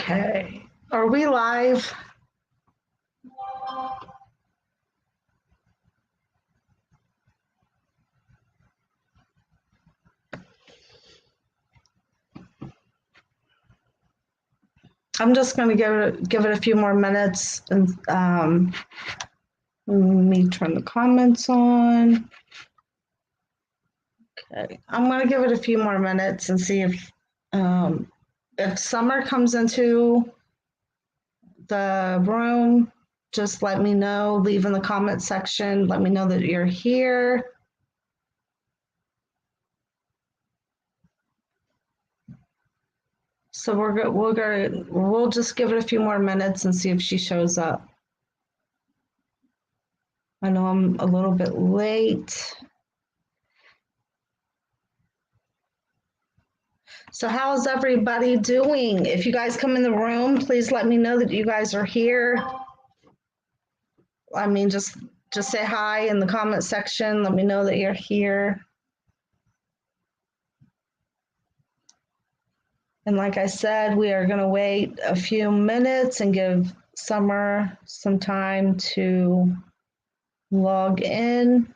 Okay. Are we live? I'm just going to give it a few more minutes and let me turn the comments on. Okay. I'm going to give it a few more minutes and see if Summer comes into the room. Just let me know. Leave in the comment section. Let me know that you're here. So we'll just give it a few more minutes and see if she shows up. I know I'm a little bit late. So how's everybody doing? If you guys come in the room, please let me know that you guys are here. I mean, just say hi in the comment section. Let me know that you're here. And like I said, we are going to wait a few minutes and give Summer some time to log in.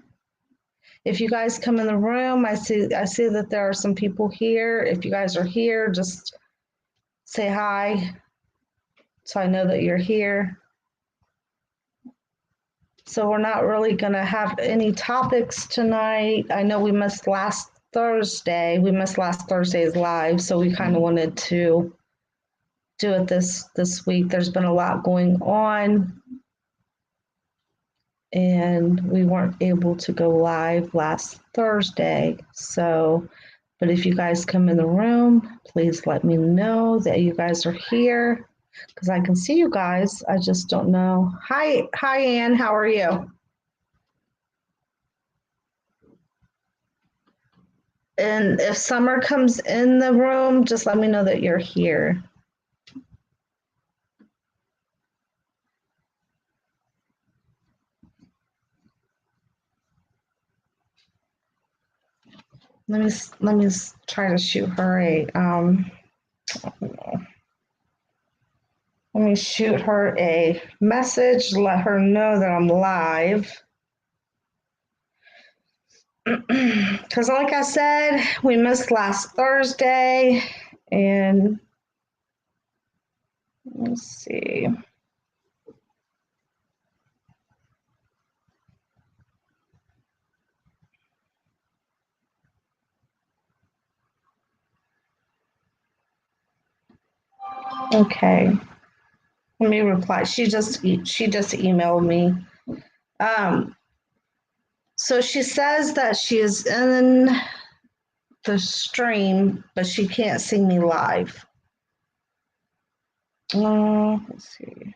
If you guys come in the room, I see that there are some people here. If you guys are here, just say hi so I know that you're here. So we're not really going to have any topics tonight. I know we missed last Thursday. We missed last Thursday's live, so we kind of wanted to do it this week. There's been a lot going on, and we weren't able to go live last Thursday. So, but if you guys come in the room, please let me know that you guys are here because I can see you guys. I just don't know. Hi, Ann. How are you? And if Summer comes in the room, just let me know that you're here. Let me try to shoot her let me shoot her a message, let her know that I'm live. Because like I said, we missed last Thursday, and let's see. Okay. Let me reply. She just emailed me. So she says that she is in the stream, but she can't see me live. Let's see.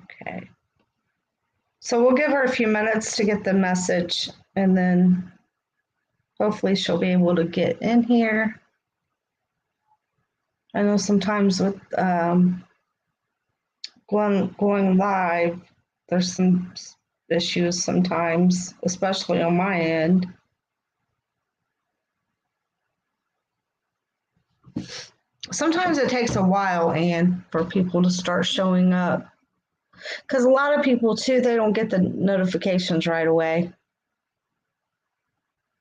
Okay. So we'll give her a few minutes to get the message, and then hopefully she'll be able to get in here. I know sometimes with going live, there's some issues sometimes, especially on my end. Sometimes it takes a while, Anne, for people to start showing up. Because a lot of people, too, they don't get the notifications right away.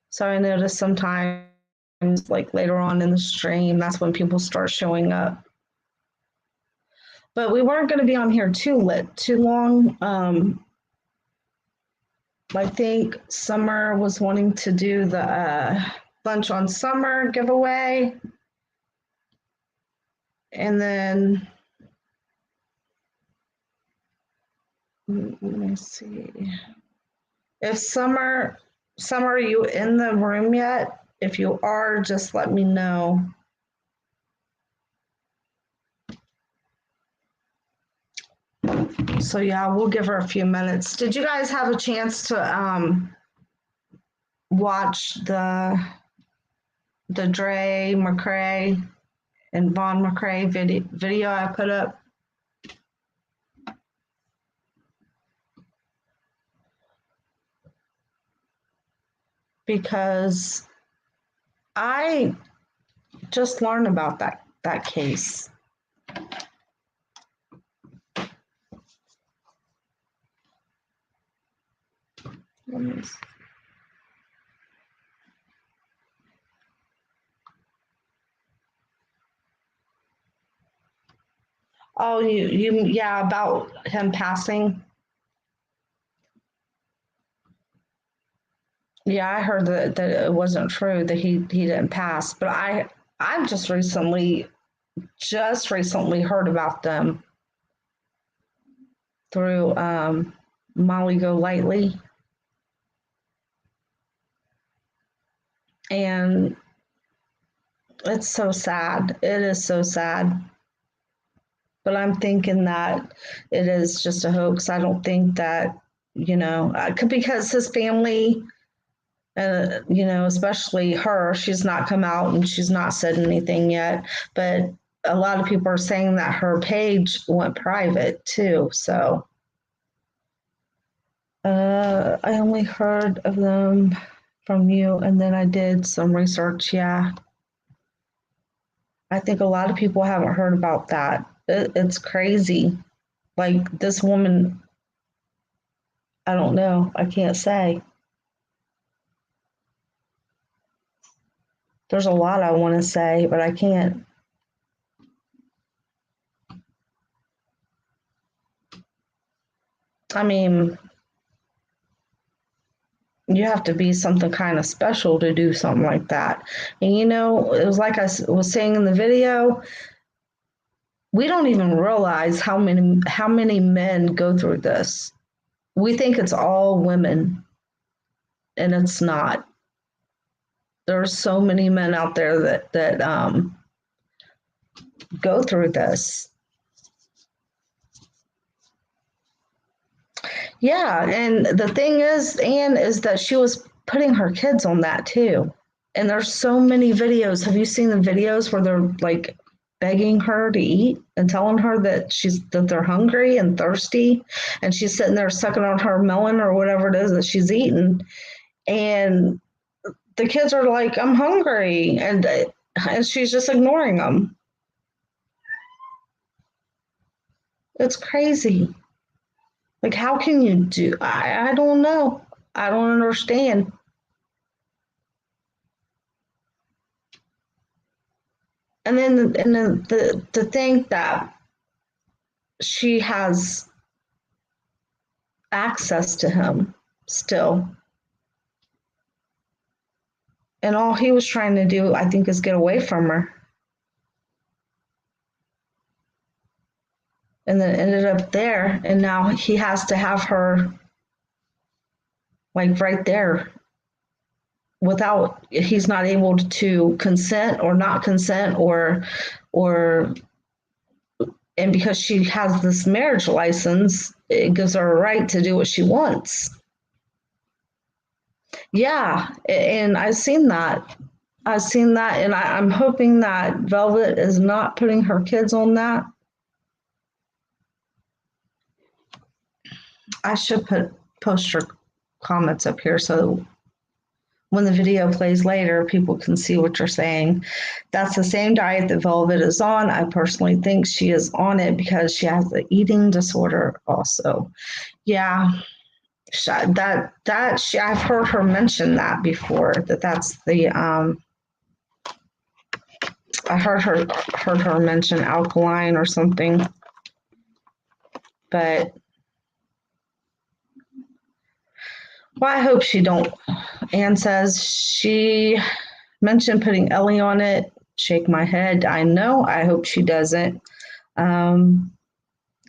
So I notice sometimes, like later on in the stream, that's when people start showing up. But we weren't going to be on here too long. I think Summer was wanting to do the Lunch on Summer giveaway. And then, let me see. If Summer, are you in the room yet? If you are, just let me know. So yeah, we'll give her a few minutes. Did you guys have a chance to watch the Dre McCray and Vaughn McCray video I put up? Because I just learned about that case. Oh, yeah, about him passing. Yeah, I heard that it wasn't true that he didn't pass, but I've just recently heard about them through Molly Golightly, and it's so sad. It is so sad. But I'm thinking that it is just a hoax. I don't think that, because his family, especially her, she's not come out and she's not said anything yet. But a lot of people are saying that her page went private too. So I only heard of them from you, and then I did some research. Yeah. I think a lot of people haven't heard about that. It's crazy. Like this woman, I don't know. I can't say. There's a lot I want to say, but I can't. I mean, you have to be something kind of special to do something like that. And it was like I was saying in the video, we don't even realize how many men go through this. We think it's all women, and it's not. There are so many men out there that go through this. Yeah, and the thing is, Anne, is that she was putting her kids on that too. And there's so many videos. Have you seen the videos where they're like begging her to eat and telling her that they're hungry and thirsty, and she's sitting there sucking on her melon or whatever it is that she's eating, and the kids are like, "I'm hungry," and she's just ignoring them. It's crazy. Like, how can you do? I don't know. I don't understand. And then to think that she has access to him still, and all he was trying to do, I think, is get away from her, and then ended up there, and now he has to have her like right there without, he's not able to consent or not consent or and because she has this marriage license, it gives her a right to do what she wants. Yeah, and I've seen that. And I'm hoping that Velvet is not putting her kids on that. I should post her comments up here so when the video plays later, people can see what you're saying. That's the same diet that Velvet is on. I personally think she is on it because she has an eating disorder also. Yeah, I've heard her mention that before. That's the I heard her mention alkaline or something, but well, I hope she don't. Anne says she mentioned putting Ellie on it. Shake my head. I know. I hope she doesn't.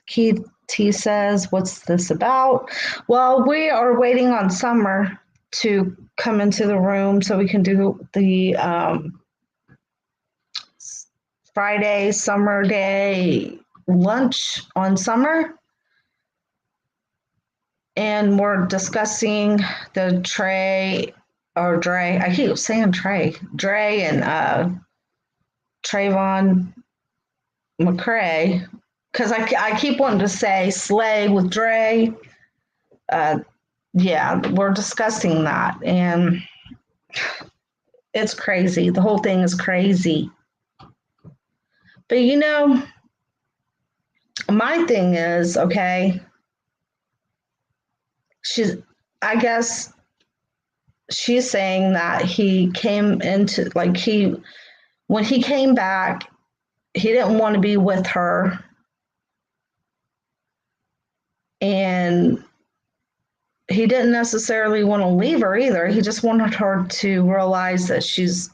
Keith T says, "What's this about?" Well, we are waiting on Summer to come into the room so we can do the Friday Summer Day lunch on Summer. And we're discussing the Dre. I keep saying Dre and Trayvon McCray, because I keep wanting to say Slay with Dre. Yeah, we're discussing that, and it's crazy. The whole thing is crazy. But you know, my thing is, okay, she's, I guess she's saying that he came into, like, when he came back, he didn't want to be with her. And he didn't necessarily want to leave her either. He just wanted her to realize that she's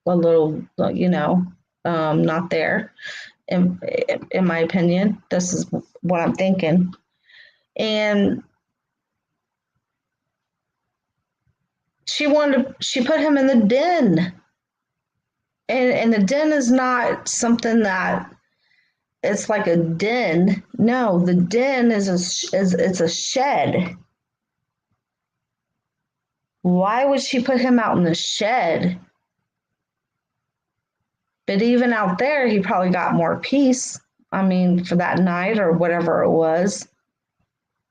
a little, not there. In my opinion, this is what I'm thinking. And she put him in the den. And the den is not something that it's like a den. No, the den is it's a shed. Why would she put him out in the shed? But even out there, he probably got more peace. I mean, for that night or whatever it was.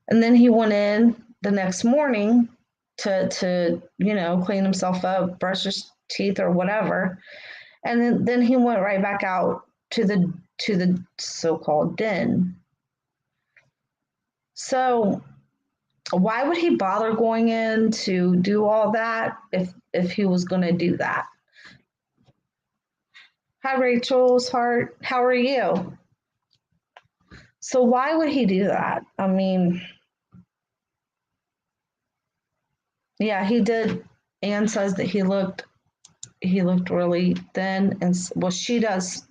And then he went in the next morning to clean himself up, brush his teeth or whatever. And then he went right back out to the so-called den. So why would he bother going in to do all that if he was going to do that? Hi, Rachel's heart. How are you? So why would he do that? I mean, yeah, he did. Anne says that he looked really thin, and well, she does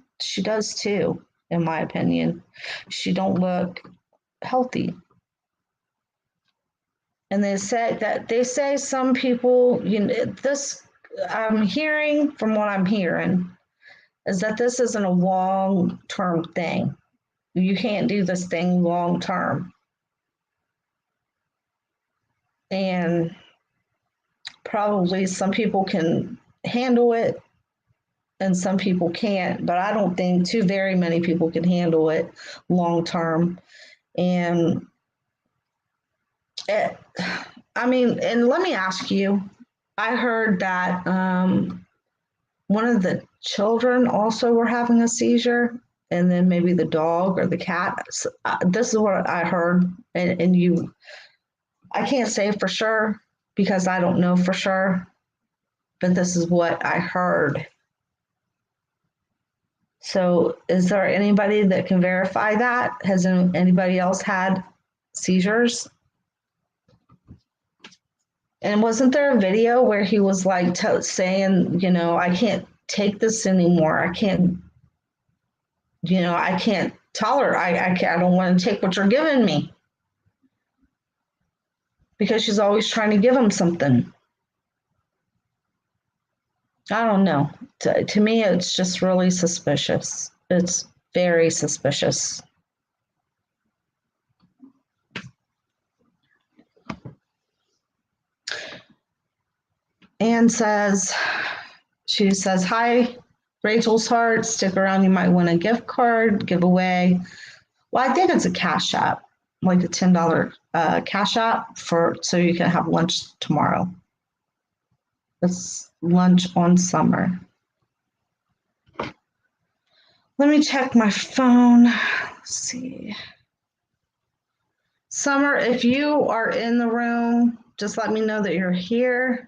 too, in my opinion. She don't look healthy. And they say some people, this I'm hearing from what I'm hearing is that this isn't a long-term thing. You can't do this thing long-term. And probably some people can handle it and some people can't, but I don't think too very many people can handle it long-term. And and let me ask you, I heard that one of the children also were having a seizure, and then maybe the dog or the cat. This is what I heard, and I can't say for sure because I don't know for sure, but this is what I heard. So is there anybody that can verify that? Has anybody else had seizures? And wasn't there a video where he was like saying, I can't take this anymore. I can't tolerate. I don't want to take what you're giving me. Because she's always trying to give him something. I don't know. To me, it's just really suspicious. It's very suspicious. Anne says, hi, Rachel's heart, stick around, you might win a gift card giveaway. Well, I think it's a Cash App, like a $10 Cash App so you can have lunch tomorrow. It's lunch on Summer. Let me check my phone. Let's see. Summer, if you are in the room, just let me know that you're here.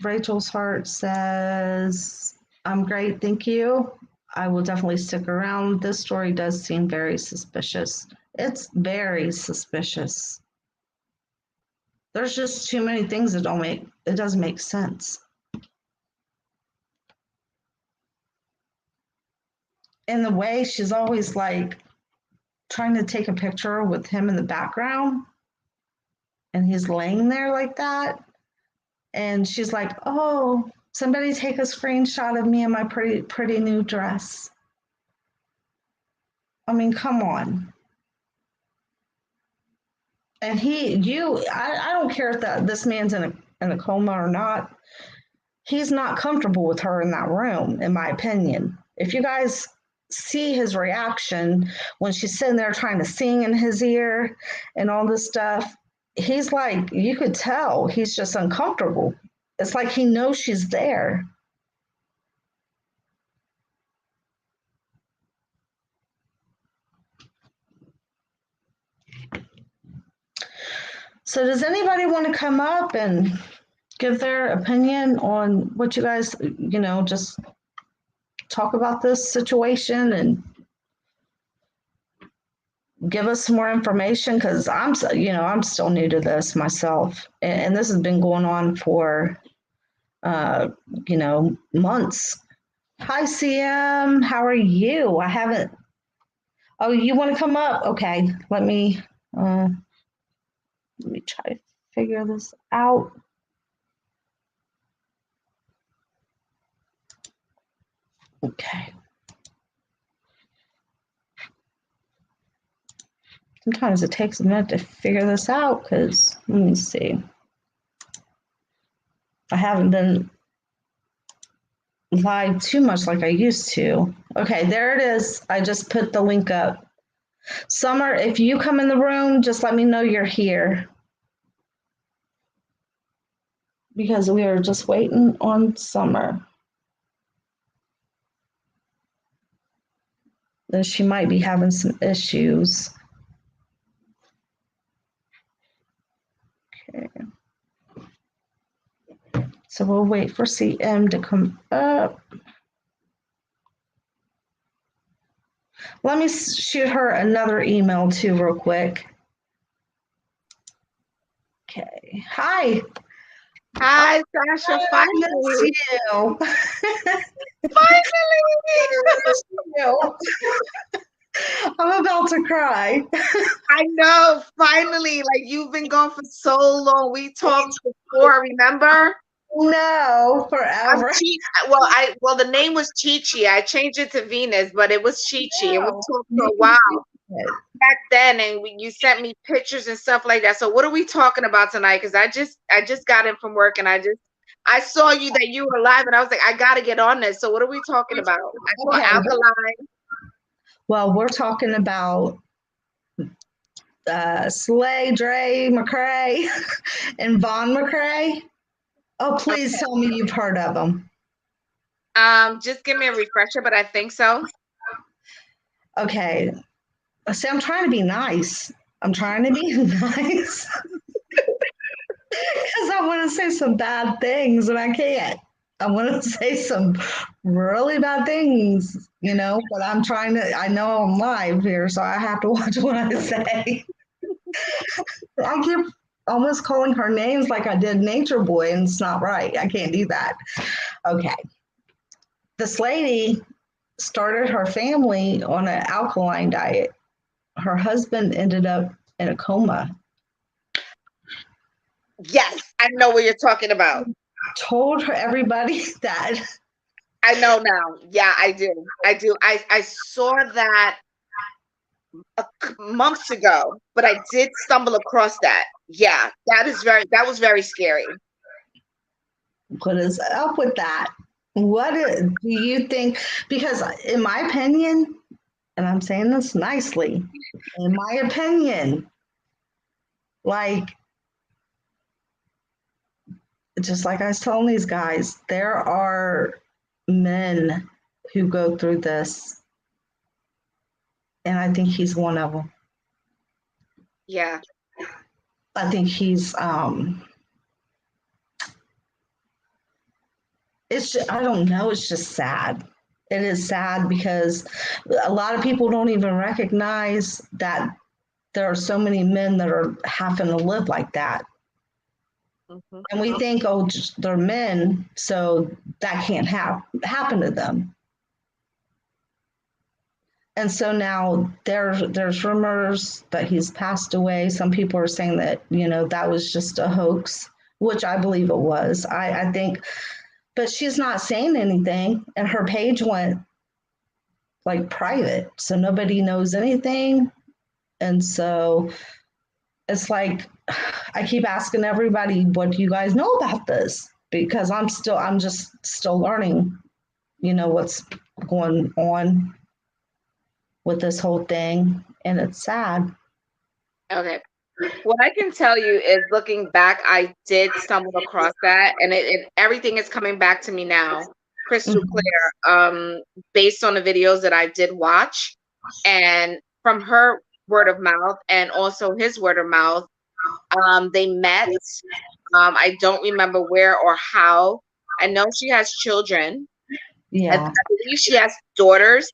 Rachel's heart says, I'm great, thank you. I will definitely stick around. This story does seem very suspicious. It's very suspicious. There's just too many things that doesn't make sense. And the way she's always like trying to take a picture with him in the background and he's laying there like that. And she's like, oh, somebody take a screenshot of me in my pretty new dress. I mean, come on. And I don't care if this man's in a coma or not. He's not comfortable with her in that room, in my opinion. If you guys see his reaction when she's sitting there trying to sing in his ear and all this stuff, he's like, you could tell he's just uncomfortable. It's like he knows she's there. So does anybody want to come up and give their opinion on what you guys, just talk about this situation and give us some more information? Because I'm still new to this myself, and this has been going on for, months. Hi, CM. How are you? I haven't. Oh, you want to come up? Okay, let me try to figure this out. Okay. Sometimes it takes a minute to figure this out because, let me see. I haven't been live too much like I used to. Okay, there it is. I just put the link up. Summer, if you come in the room, just let me know you're here. Because we are just waiting on Summer. Then she might be having some issues. Okay. So we'll wait for CM to come up. Let me shoot her another email too real quick. Okay. Hi. Hi, Sasha. Finally. You. Finally. I'm about to cry. I know. Finally. Like, you've been gone for so long. We talked before, remember? No, forever. Well, the name was Chi-Chi. I changed it to Venus, but it was Chi-Chi. And we talked for a while back then, and you sent me pictures and stuff like that. So what are we talking about tonight? Because I just got in from work, and I saw you that you were live, and I was like, I gotta get on this. So what are we talking about? I saw Alkaline. Well, we're talking about Slay, Dre, McCray, and Von McCray. Oh, please tell me you've heard of them. Just give me a refresher, but I think so. Okay. See, I'm trying to be nice. Because I want to say some bad things and I can't. I want to say some really bad things, but I know I'm live here, so I have to watch what I say. I keep almost calling her names like I did Nature Boy, and it's not right. I can't do that. Okay. This lady started her family on an alkaline diet. Her husband ended up in a coma. Yes, I know what you're talking about. Told her everybody that. I know now. Yeah, I do. I saw that months ago, but I did stumble across that. Yeah, that was very scary. What is up with that? Do you think? Because, in my opinion, and I'm saying this nicely, in my opinion, like, just like I was telling these guys, there are men who go through this, and I think he's one of them. Yeah. I think he's I don't know, it's just sad. It is sad because a lot of people don't even recognize that there are so many men that are having to live like that. Mm-hmm. And we think, oh, they're men, so that can't happen to them. And so now there's rumors that he's passed away. Some people are saying that, that was just a hoax, which I believe it was. I think, but she's not saying anything, and her page went like private, so nobody knows anything. And so it's like, I keep asking everybody, what do you guys know about this? Because I'm just still learning, what's going on with this whole thing, and it's sad. Okay. What I can tell you is looking back, I did stumble across that, and everything is coming back to me now, crystal Mhm. clear, based on the videos that I did watch, and from her word of mouth and also his word of mouth, they met. I don't remember where or how. I know she has children. I Yeah. believe she has daughters.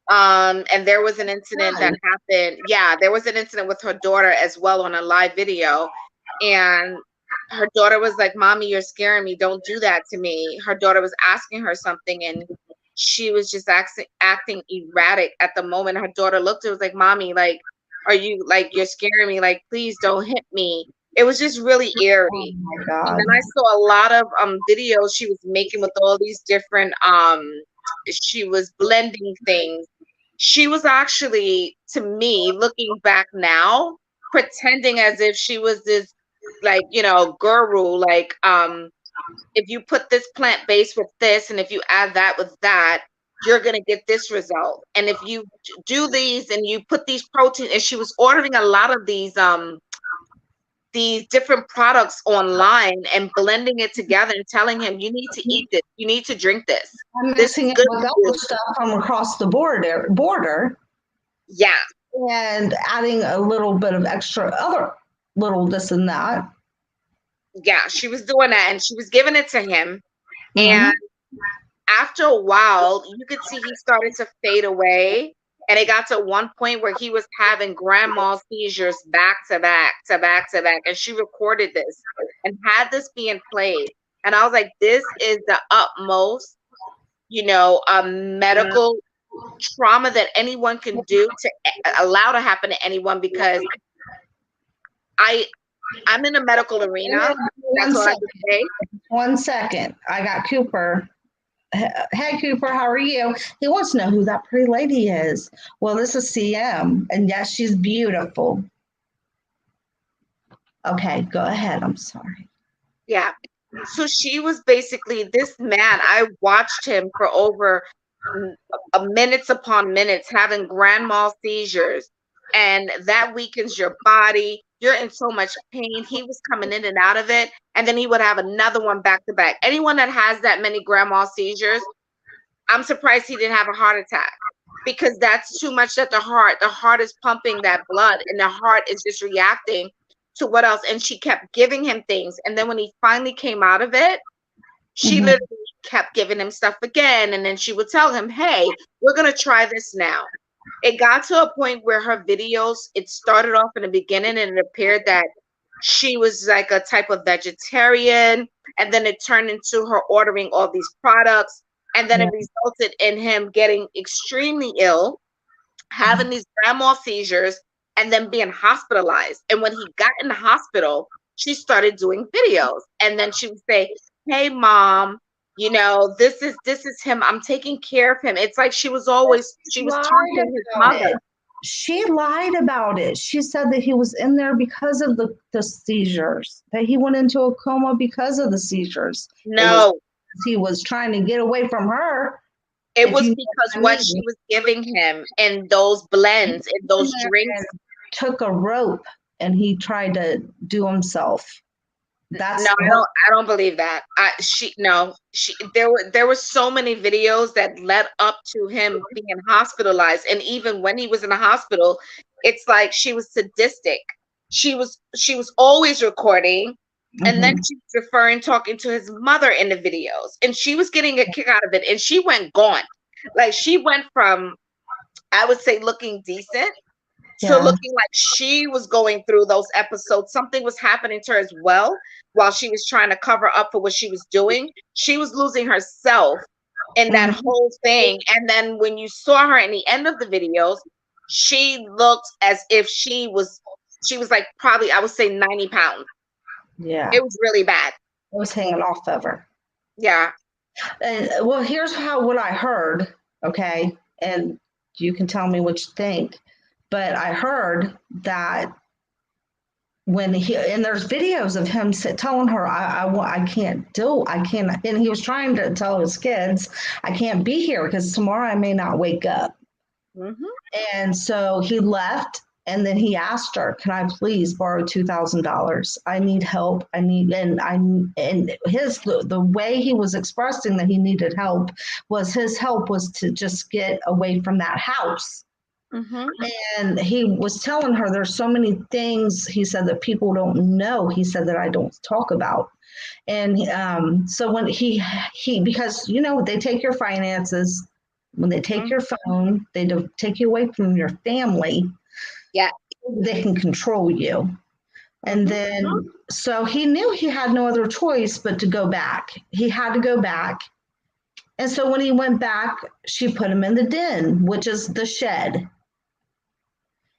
And there was an incident that happened. Yeah, there was an incident with her daughter as well on a live video. And her daughter was like, "Mommy, you're scaring me. Don't do that to me." Her daughter was asking her something and she was just acting erratic at the moment. Her daughter looked at her, was like, "Mommy, like, are you like, you're scaring me? Like, please don't hit me." It was just really Oh eerie. my And God. then I saw a lot of videos she was making with all these different she was blending things. She was actually, to me, looking back now, pretending as if she was this, like, guru, like, if you put this plant base with this and if you add that with that, you're going to get this result. And if you do these and you put these protein, and she was ordering a lot of these different products online and blending it together and telling him, you need to eat this, you need to drink this. I'm This is mixing it good with for other you. stuff from across the border Yeah. and adding a little bit of extra other little this and that. Yeah, she was doing that and she was giving it to him. Mhm. And after a while, you could see he started to fade away. And it got to one point where he was having grand mal seizures back to back to back to back. And she recorded this and had this being played. And I was like, this is the utmost, medical trauma that anyone can do to allow to happen to anyone, because I'm in a medical arena. One That's all I second. can say. 1 second. I got Cooper. Hey, Cooper, how are you? He wants to know who that pretty lady is. Well, this is CM, and yes, she's beautiful. Okay, go ahead. I'm sorry. Yeah. So she was basically this man. I watched him for over minutes upon minutes having grand mal seizures, and that weakens your body. You're in so much pain. He was coming in and out of it, and then he would have another one back to back. Anyone that has that many grand mal seizures, I'm surprised he didn't have a heart attack, because that's too much. That the heart is pumping that blood and the heart is just reacting to what else. And she kept giving him things, and then when he finally came out of it, she Mhm. literally kept giving him stuff again. And then she would tell him, "Hey, we're going to try this now." It got to a point where her videos, it started off in the beginning and it appeared that she was like a type of vegetarian, and then it turned into her ordering all these products, and then Yeah. it resulted in him getting extremely ill, having these grand mal seizures, and then being hospitalized. And when he got in the hospital, she started doing videos, and then she would say, "Hey, mom, this is him. I'm taking care of him." It's like she was Lied taunting his about mother. it. She lied about it. She said that he was in there because of the seizures, that he went into a coma because of the seizures. No, He was trying to get away from her. it If was you know because what I what she mean. was giving him in those blends, in those drinks. Took a rope and he tried to do himself. That's No, I don't believe that. There were so many videos that led up to him being hospitalized, and even when he was in the hospital, it's like she was sadistic. She was always recording, and then Mhm. she was talking to his mother in the videos, and she was getting a kick out of it, and she went gaunt. Like, she went from, I would say, looking decent to Yeah. looking like she was going through those episodes. Something was happening to her as well while she was trying to cover up for what she was doing. She was losing herself in that Mhm. whole thing. And then when you saw her in the end of the videos, she looked as if she was like, probably, I would say, 90 pounds. Yeah. It was really bad. It was hanging off of her. Yeah. And well, here's what I heard. Okay, and you can tell me what you think. But I heard that when and there's videos of him telling her, I can't do, I can't, and he was trying to tell his kids, I can't be here because tomorrow I may not wake up. Hmm. And so he left And then he asked her, "Can I please borrow $2,000? I need help. I need," and the way he was expressing that he needed help was his help was to just get away from that house. Mm-hmm. And he was telling her there's so many things, he said, that people don't know. He said that I don't talk about. And so when he because you know they take your finances, when they take your phone, they take you away from your family. Yeah, they can control you. And then so he knew he had no other choice but to go back. He had to go back. And so when he went back, she put him in the den, which is the shed.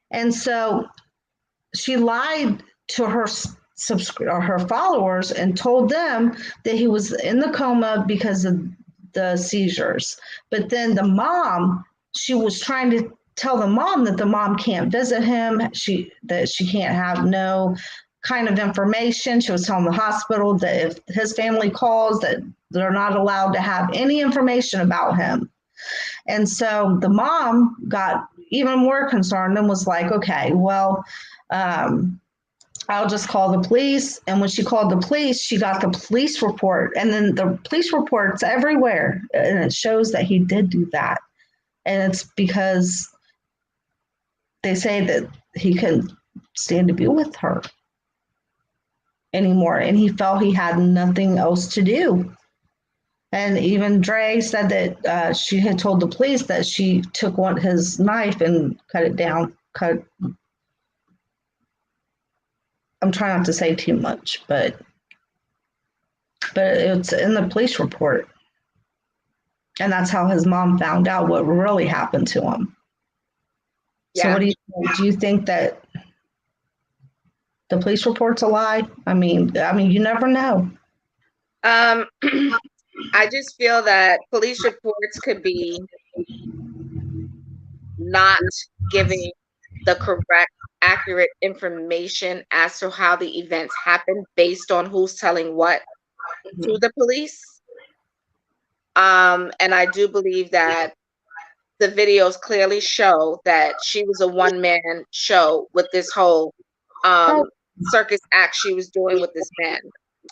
And so she lied to her her followers and told them that he was in the coma because of the seizures. But then the mom, she was trying to tell the mom that the mom can't visit him, that she can't have no kind of information. She was telling the hospital that if his family calls, that they're not allowed to have any information about him. And so the mom got even more concerned and was like, okay, well, I'll just call the police. And when she called the police, she got the police report. And then the police report's everywhere. And it shows that he did do that. And it's because they say that he couldn't stand to be with her anymore. And he felt he had nothing else to do. And even Dre said that she had told the police that she took his knife and cut it down. I'm trying not to say too much, but it's in the police report. And that's how his mom found out what really happened to him. Yeah. So what do you think? Do you think that the police report's a lie? I mean, you never know. I just feel that police reports could be not giving the correct, accurate information as to how the events happened based on who's telling what to the police. And I do believe that the videos clearly show that she was a one-man show with this whole circus act she was doing with this man.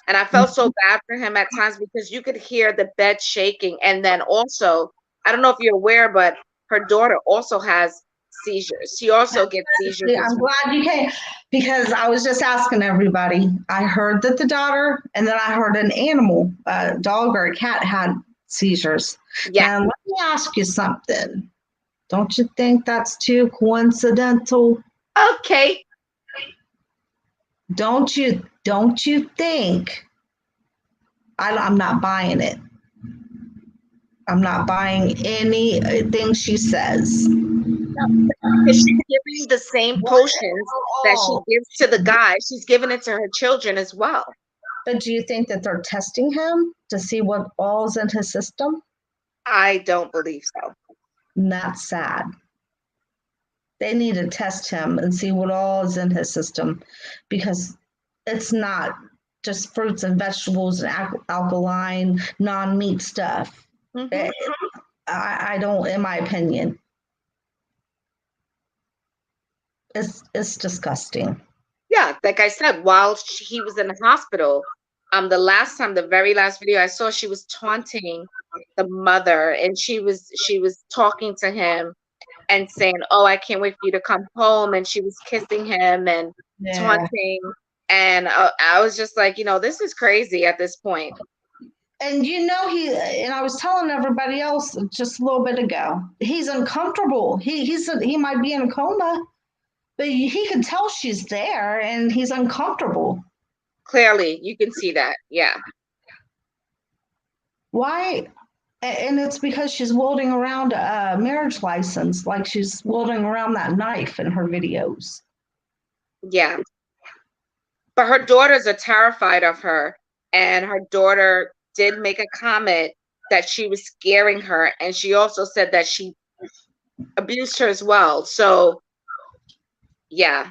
And I felt so bad for him at times because you could hear the bed shaking. And then also, I don't know if you're aware, but her daughter also has seizures. She also gets seizures. Yeah, I'm glad you came because I was just asking everybody. I heard that the daughter, and then I heard an animal, a dog or a cat, had seizures. Yeah. And let me ask you something. Don't you think that's too coincidental? Okay. Don't you think? I'm not buying it. I'm not buying anything she says. She's giving the same potions that she gives to the guy. She's giving it to her children as well. But do you think that they're testing him to see what all's in his system? I don't believe so. And that's sad. They need to test him and see what all is in his system because it's not just fruits and vegetables and alkaline, non-meat stuff. Mm-hmm. I don't, in my opinion. It's disgusting. Yeah, like I said, while he was in the hospital, the very last video I saw, she was taunting the mother, and she was talking to him and saying, "Oh, I can't wait for you to come home," and she was kissing him and taunting, and I was just like, this is crazy at this point. And I was telling everybody else just a little bit ago, he's uncomfortable. He might be in a coma, but he can tell she's there and he's uncomfortable. Clearly, you can see that. Yeah. Why? And it's because she's wielding around a marriage license, like she's wielding around that knife in her videos. Yeah. But her daughters are terrified of her, and her daughter did make a comment that she was scaring her, and she also said that she abused her as well. So, yeah.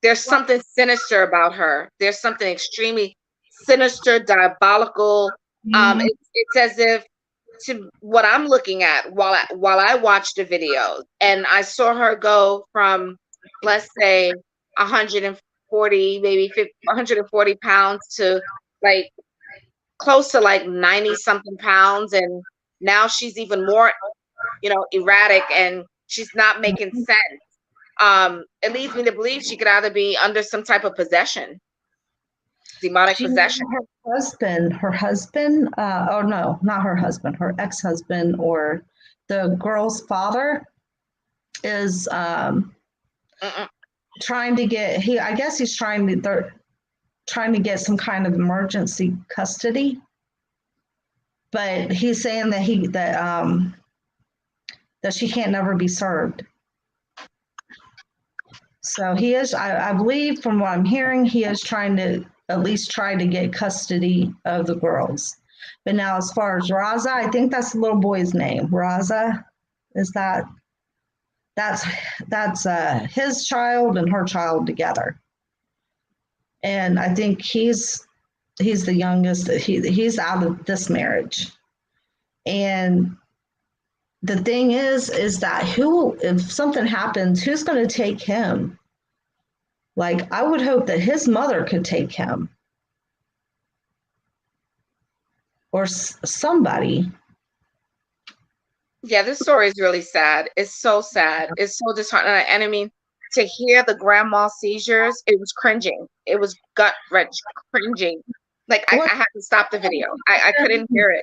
There's something sinister about her. There's something extremely sinister, diabolical. Mm-hmm. It's as if to what I'm looking at while I watch the videos, and I saw her go from, let's say, 140, maybe 50, 140 pounds to like close to like 90 something pounds, and now she's even more, erratic, and she's not making sense. It leads me to believe she could either be under some type of possession, demonic She, possession. her husband, oh no, not her husband, her ex-husband or the girl's father is trying to get, I guess he's they're trying to get some kind of emergency custody. But he's saying that that she can't never be served. So he is, I believe from what I'm hearing, he is trying to at least try to get custody of the girls. But now as far as Raza, I think that's the little boy's name. Raza, is that's his child and her child together. And I think he's the youngest. He's out of this marriage. And the thing is that if something happens, who's going to take him? Like, I would hope that his mother could take him or somebody. Yeah, this story is really sad. It's so sad. It's so disheartening. And I mean, to hear the grand mal seizures, it was cringing. It was gut wrench cringing. Like I had to stop the video. I couldn't hear it.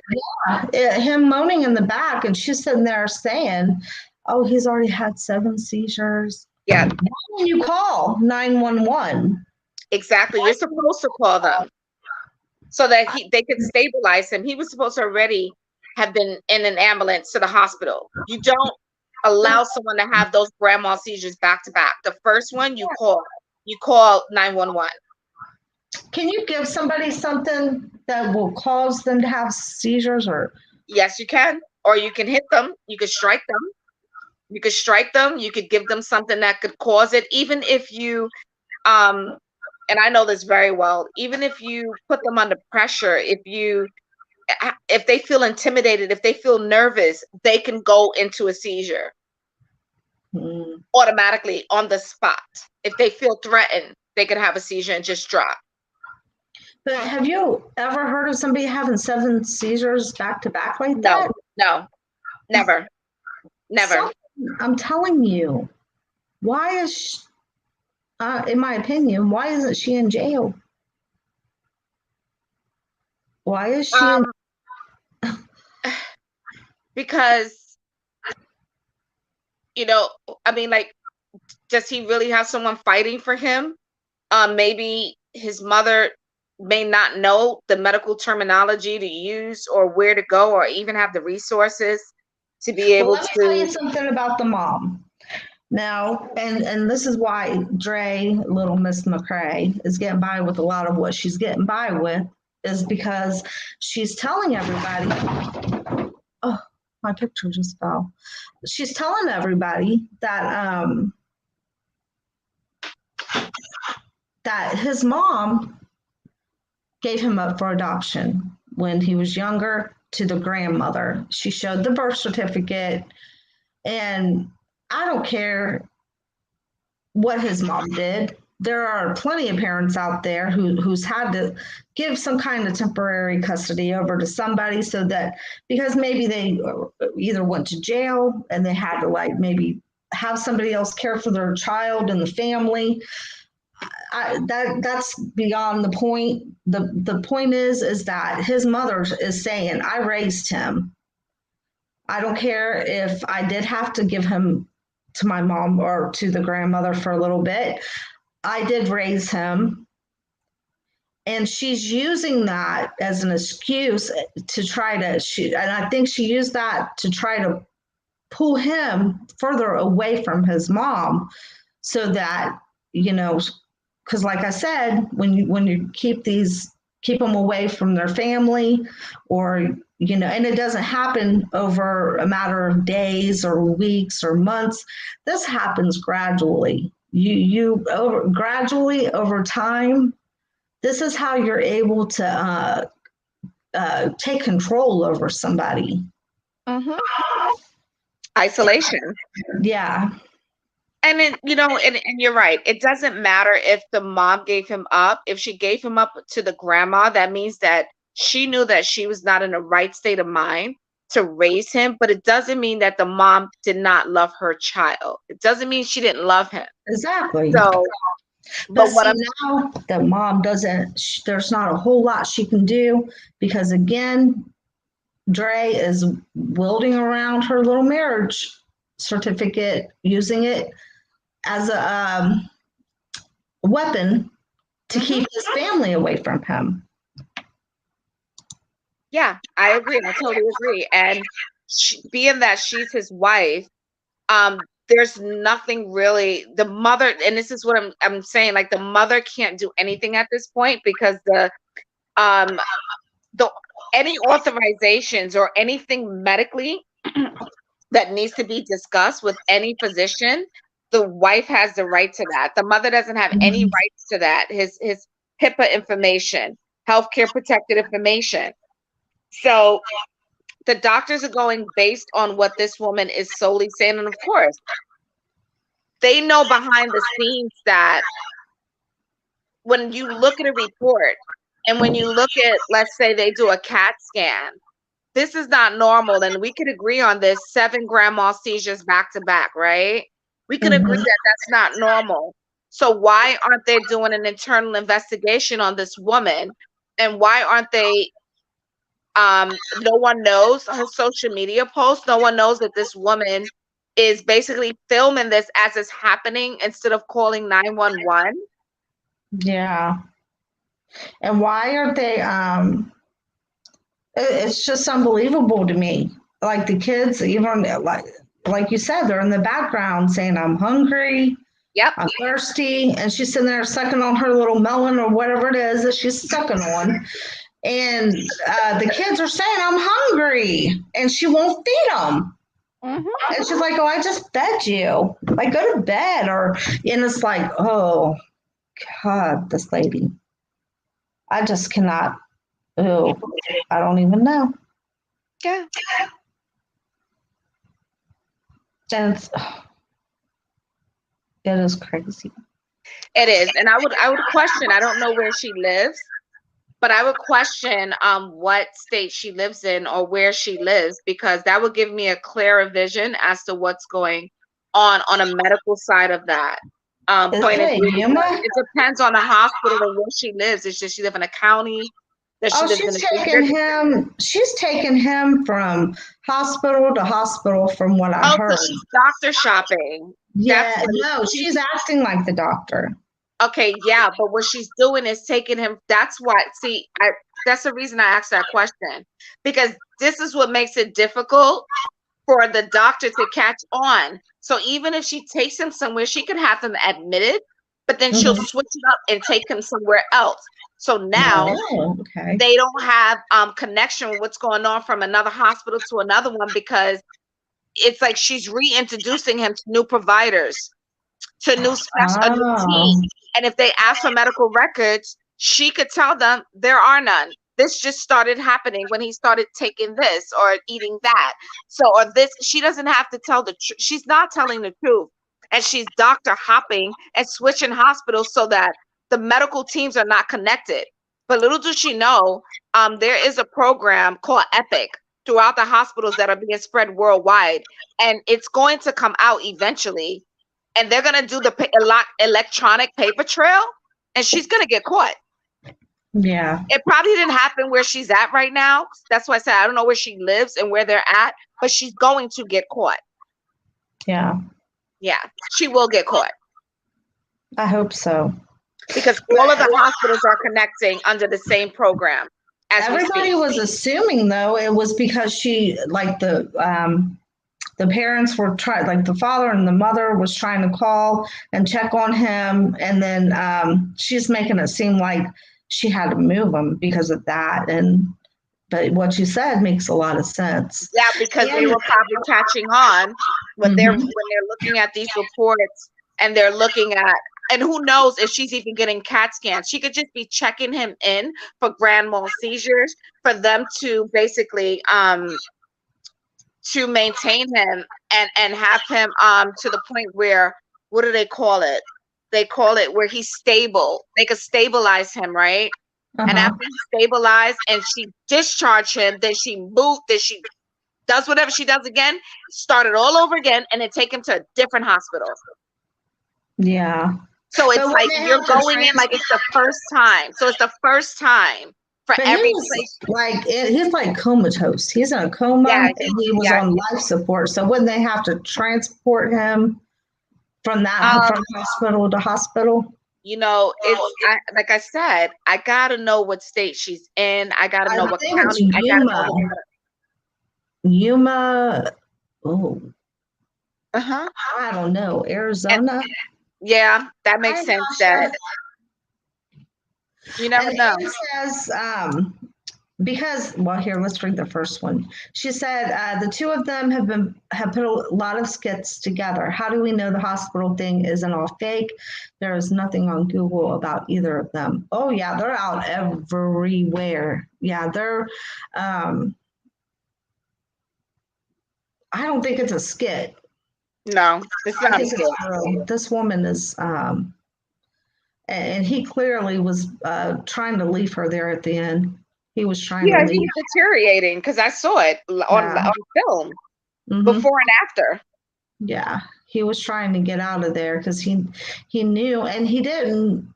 Yeah, him moaning in the back, and she's sitting there saying, "Oh, he's already had 7 seizures." Yeah. Why don't you call 911? Exactly. You're supposed to call them so that they could stabilize him. He was supposed to already have been in an ambulance to the hospital. You don't allow someone to have those grand mal seizures back to back. The first one you call 911. Can you give somebody something that will cause them to have seizures? Or yes, you can. Or you can hit them. You could strike them. You could strike them. You could give them something that could cause it. Even if you, and I know this very well, even if you put them under pressure, if they feel intimidated, if they feel nervous, they can go into a seizure automatically on the spot. If they feel threatened, they could have a seizure and just drop. But have you ever heard of somebody having 7 seizures back to back like that? No, never. I'm telling you, why is she, in my opinion, why isn't she in jail? Why is she because, I mean, like, does he really have someone fighting for him? Maybe his mother may not know the medical terminology to use or where to go or even have the resources to be able let me tell you something about the mom. Now, and this is why Dre, little Miss McCrae, is getting by with a lot of what she's getting by with, is because she's telling everybody, oh, my picture just fell. She's telling everybody that that his mom gave him up for adoption when he was younger to the grandmother. She showed the birth certificate, and I don't care what his mom did. There are plenty of parents out there who's had to give some kind of temporary custody over to somebody, so that, because maybe they either went to jail and they had to maybe have somebody else care for their child in the family. That's beyond the point. The point is that his mother is saying, I raised him. I don't care if I did have to give him to my mom or to the grandmother for a little bit. I did raise him. And she's using that as an excuse to try to, and I think she used that to try to pull him further away from his mom, so that, because like I said, when you keep them away from their family, or, and it doesn't happen over a matter of days or weeks or months. This happens gradually. Gradually over time. This is how you're able to take control over somebody. Mhm. Isolation. Yeah. And then, and you're right. It doesn't matter if the mom gave him up. If she gave him up to the grandma, that means that she knew that she was not in the right state of mind to raise him. But it doesn't mean that the mom did not love her child. It doesn't mean she didn't love him. Exactly. So, But but what see, I'm now the mom doesn't, there's not a whole lot she can do because, again, Dre is wielding around her little marriage certificate, using it as a weapon to Mhm. keep his family away from him. Yeah, I agree. I totally agree. And being that she's his wife, there's nothing really the mother, and this is what I'm saying, like the mother can't do anything at this point because um the any authorizations or anything medically that needs to be discussed with any physician, the wife has the right to that. The mother doesn't have any rights to that. His HIPAA information, healthcare protected information. So the doctors are going based on what this woman is solely saying. And of course, they know behind the scenes that when you look at a report and when you look at, let's say they do a CAT scan, this is not normal. And we could agree on this 7 grand mal seizures back to back, right? We can agree that that's not normal. So why aren't they doing an internal investigation on this woman? And why aren't they no one knows her social media posts. No one knows that this woman is basically filming this as it's happening instead of calling 911. Yeah. And why aren't they it's just unbelievable to me. Like the kids, even like you said, they're in the background saying, I'm hungry, Yep. I'm thirsty. And she's sitting there sucking on her little melon or whatever it is that she's sucking on. And the kids are saying, I'm hungry. And she won't feed them. Mhm. And she's like, oh, I just fed you. Like, go to bed. And it's like, oh, God, this lady. I just cannot. Oh, I don't even know. Yeah. And it is crazy. It is. And I would question, I don't know where she lives, but I would question what state she lives in or where she lives, because that would give me a clearer vision as to what's going on a medical side of that. Point of view. It depends on the hospital and where she lives. Does she live in a county? Does she live in a she's taken him from hospital to hospital from what I heard. So she's doctor shopping. Yeah, no, she's acting like the doctor. Okay, yeah, but what she's doing is taking him. That's why. See, that's the reason I asked that question, because this is what makes it difficult for the doctor to catch on. So even if she takes him somewhere, she could have him admitted, but then she'll switch it up and take him somewhere else. So now they don't have connection with what's going on from another hospital to another one, because it's like she's reintroducing him to new providers, to new a new team. And if they ask for medical records, she could tell them there are none. This just started happening when he started taking this or eating that. So, or this, she doesn't have to tell the truth. She's not telling the truth. And she's doctor hopping and switching hospitals so that the medical teams are not connected. But little does she know, there is a program called EPIC throughout the hospitals that are being spread worldwide. And it's going to come out eventually. And they're going to do the electronic paper trail, and she's going to get caught. Yeah. It probably didn't happen where she's at right now. That's why I said I don't know where she lives and where they're at, but she's going to get caught. Yeah. Yeah, she will get caught. I hope so. Because all of the hospitals are connecting under the same program. Everybody was assuming, though, it was because she, like the parents were trying, like the father and the mother was trying to call and check on him. And then she's making it seem like she had to move him because of that. But what you said makes a lot of sense. Yeah, because they were probably catching on when they're looking at these reports, and they're looking at, and who knows if she's even getting CAT scans. She could just be checking him in for grand mal seizures for them to basically to maintain him and have him to the point where, what do they call it? They call it where he's stable. They could stabilize him, right? And Uh-huh. after he stabilized and she discharged him, then she moved, then she does whatever she does again, start it all over again, and then take him to a different hospital. Yeah. So it's But when like they you're have to going in like it's the first time. So it's the first time for But every he was place. like, he's like comatose. He's in a coma, Yeah, and he was yeah. on life support. So wouldn't they have to transport him from from hospital to hospital? You know, like I said, I gotta know what state she's in. I gotta know I what think it's county. I gotta Yuma. know. Yuma. Oh, Uh-huh. I don't know. Arizona. Yeah, that makes I'm sense. not That sure. you never And know. it says, because, well, here, let's read the first one. She said, the two of them have put a lot of skits together. How do we know the hospital thing isn't all fake? There is nothing on Google about either of them. Oh yeah, they're out everywhere. Yeah, they're I don't think it's a skit. No, it's I not a think skit. it's real. This woman is and he clearly was trying to leave her there at the end. He was trying to Yeah, leave. he's deteriorating because I saw it on film Mhm. before and after. Yeah, he was trying to get out of there because he knew, and he didn't.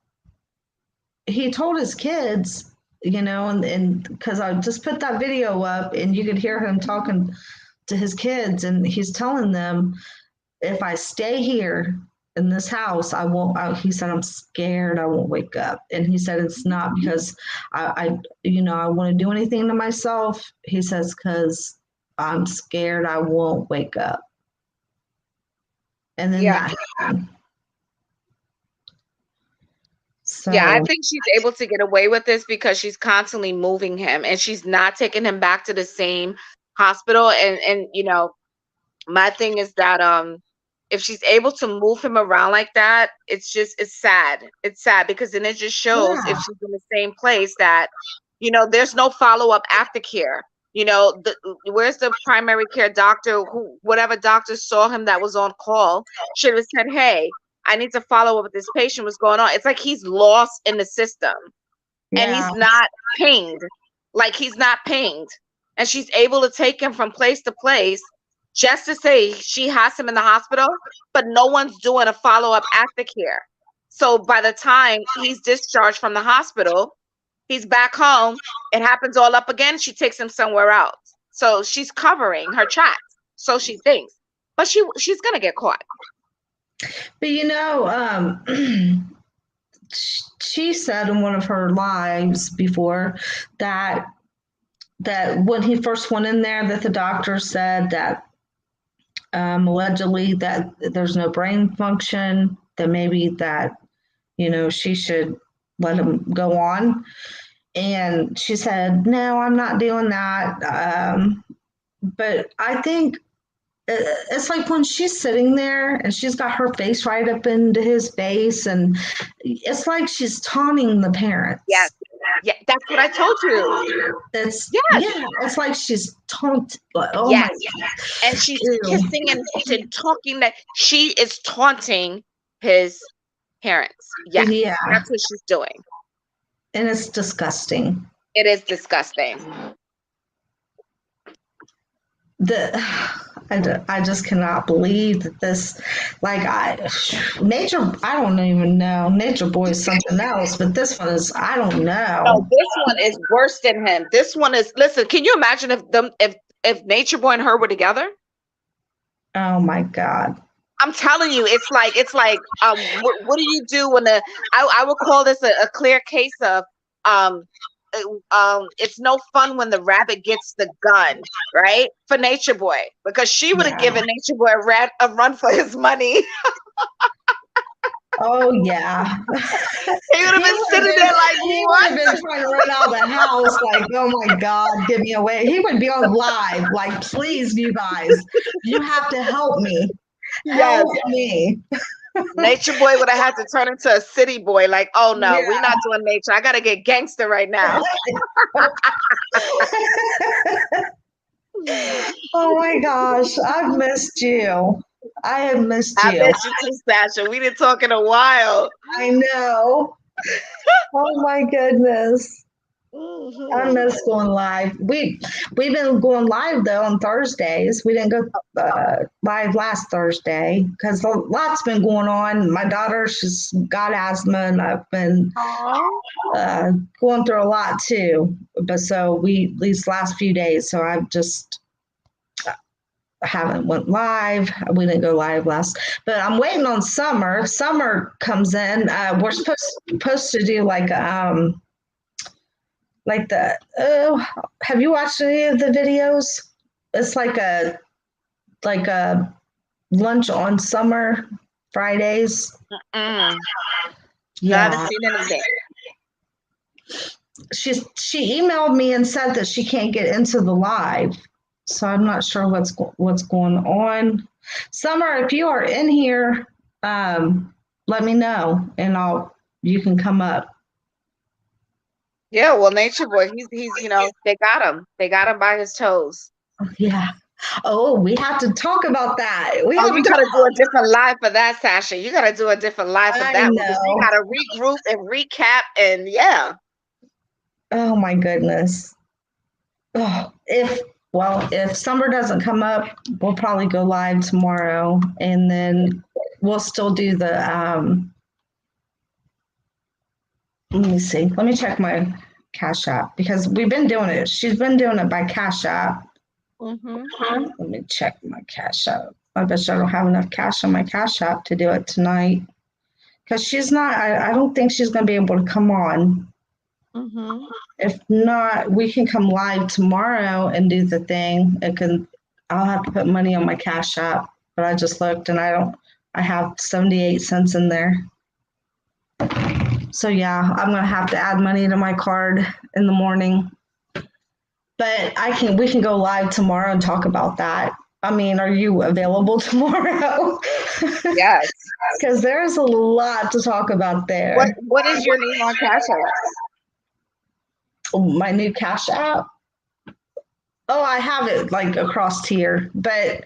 He told his kids, you know, and because I just put that video up, and you could hear him talking to his kids, and he's telling them, if I stay here in this house, I won't. He said, I'm scared I won't wake up, and he said it's not because I you know, I want to do anything to myself. He says because I'm scared I won't wake up. And then Yeah. that happened. So, Yeah, I think she's able to get away with this because she's constantly moving him and she's not taking him back to the same hospital. And you know, my thing is that if she's able to move him around like that, it's sad. It's sad because then it just shows if yeah, she's in the same place that, you know, there's no follow-up aftercare. You know, where's the primary care doctor who, whatever doctor saw him that was on call, should have said, hey, I need to follow up with this patient. What's going on? It's like he's lost in the system and yeah, he's not pinged. Like he's not pinged. And she's able to take him from place to place just to say she has him in the hospital, but no one's doing a follow-up aftercare. So by the time he's discharged from the hospital, he's back home. It happens all up again. She takes him somewhere else. So she's covering her tracks. So she thinks, but she's gonna get caught. but you know, she said in one of her lives before that when he first went in there, that the doctor said that allegedly that there's no brain function, that maybe that, you know, she should let him go on. And she said, no, I'm not doing that. But I think it's like when she's sitting there and she's got her face right up into his face, and it's like she's taunting the parents. Yes. Yeah, that's what I told you. It's yes. Yeah, it's like she's taunting. Oh yes. my God. And she's Ew. kissing and talking that she is taunting his parents. Yes, Yeah, that's what she's doing. And it's disgusting. It is disgusting. I just cannot believe that this, like, Nature, I don't even know. Nature Boy is something else, but this one is, I don't know. No, this one is worse than him. This one is, listen, can you imagine if Nature Boy and her were together? Oh my God. I'm telling you, it's like what do you do when I would call this a clear case of it's no fun when the rabbit gets the gun, right? For Nature Boy, because she would have given Nature Boy a run for his money. Oh yeah. He would have been sitting there like, he what? would have been trying to run out of the house like, oh my God, give me away. He would be on live, like, please, you guys, you have to help me. Help me. Nature Boy would have had to turn into a city boy, like, oh no, we're not doing nature. I gotta get gangster right now. Oh my gosh, I've missed you. I have missed I you. miss you too, Sasha. We didn't talk in a while. I know. Oh my goodness. I Mhm. miss going live. We've been going live though on Thursdays. We didn't go live last Thursday because a lot's been going on. My daughter, she's got asthma, and I've been Aw. going through a lot too. But so these last few days, so I've just haven't went live. We didn't go live last, but I'm waiting on summer. Summer comes in. We're supposed to do like the have you watched any of the videos? It's like a lunch on summer Fridays. Mm. No, I haven't Yeah, seen anything. she emailed me and said that she can't get into the live, so I'm not sure what's going on. Summer, if you are in here, let me know and you can come up. Yeah, well, Nature Boy, he's they got him. They got him by his toes. Yeah. Oh, we have to talk about that. We Oh, have you to. gotta do a different live for that, Sasha. You gotta do a different live for I that one because we know. gotta regroup and recap and yeah. Oh my goodness. Oh, if summer doesn't come up, we'll probably go live tomorrow, and then we'll still do the. Let me see. Let me check my Cash App because we've been doing it. She's been doing it by Cash App. Mm-hmm. Let me check my Cash App. I bet you I don't have enough cash on my Cash App to do it tonight because she's not. I don't think she's going to be able to come on. Mm-hmm. If not, we can come live tomorrow and do the thing. I'll have to put money on my Cash App, but I just looked and I have 78 cents in there. So yeah, I'm gonna have to add money to my card in the morning. But we can go live tomorrow and talk about that. I mean, are you available tomorrow? Yes. Because there's a lot to talk about there. What is your name on Cash App? My new Cash App. Oh, I have it like across here, but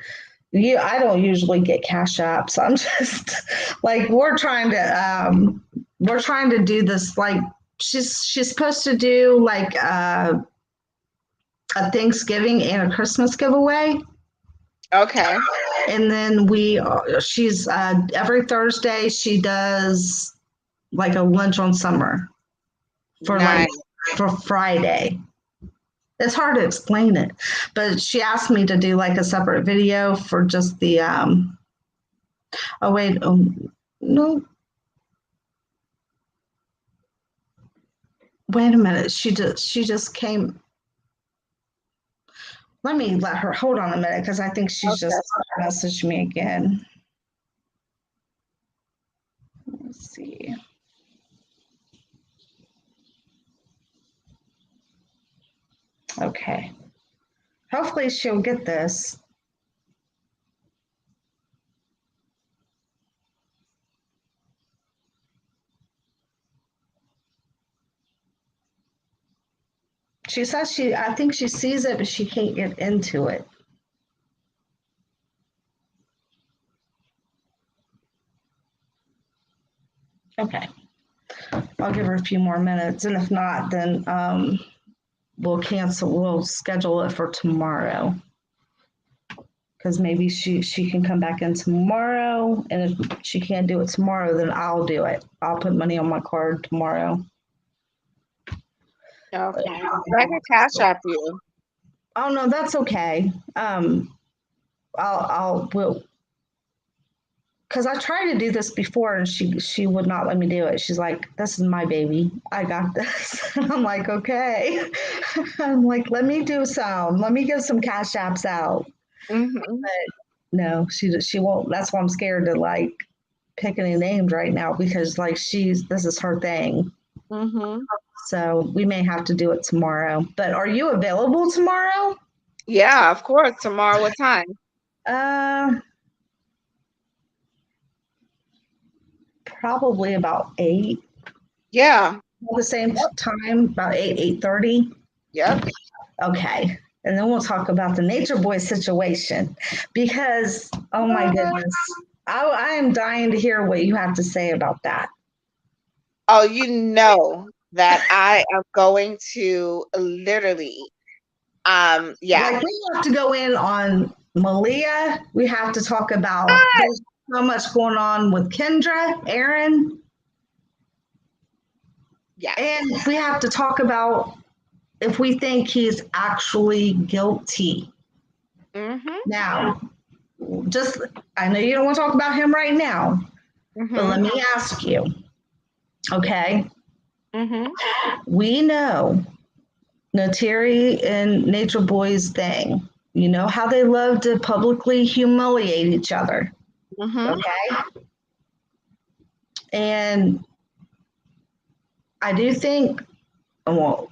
I don't usually get Cash Apps. I'm just like we're trying to do this like she's supposed to do like a Thanksgiving and a Christmas giveaway. Okay. And then she's every Thursday she does like a lunch on summer Nice. for Friday. It's hard to explain it, but she asked me to do like a separate video for just the oh wait, no, wait a minute. She just came. Let me let her hold on a minute because I think she's Okay. just messaged me again. Let's see. Okay. Hopefully she'll get this. She says I think she sees it, but she can't get into it. Okay. I'll give her a few more minutes. And if not, then we'll schedule it for tomorrow. Because maybe she can come back in tomorrow. And if she can't do it tomorrow, then I'll do it. I'll put money on my card tomorrow. Okay. I can Cash App you. Oh no, that's okay. Will because I tried to do this before and she would not let me do it. She's like, "This is my baby. I got this." And I'm like, "Okay." I'm like, "Let me do some. Let me give some Cash Apps out." Mm-hmm. But no, she won't. That's why I'm scared to like pick any names right now because like this is her thing. Mm-hmm. So we may have to do it tomorrow. But are you available tomorrow? Yeah, of course. Tomorrow, what time? Probably about 8. Yeah. At the same time, about 8:30. Yep. Okay. And then we'll talk about the Nature Boy situation because, oh my goodness, I am dying to hear what you have to say about that. Oh, you know that I am going to literally, yeah. Like we have to go in on Malia. We have to talk about there's so much going on with Kendra, Aaron. Yeah. And we have to talk about if we think he's actually guilty. Mm-hmm. Now, I know you don't want to talk about him right now, Mm-hmm. but let me ask you, okay? Mm-hmm. We know Nateri and Nature Boy's thing. You know how they love to publicly humiliate each other, Mm-hmm. okay? And I do think, well,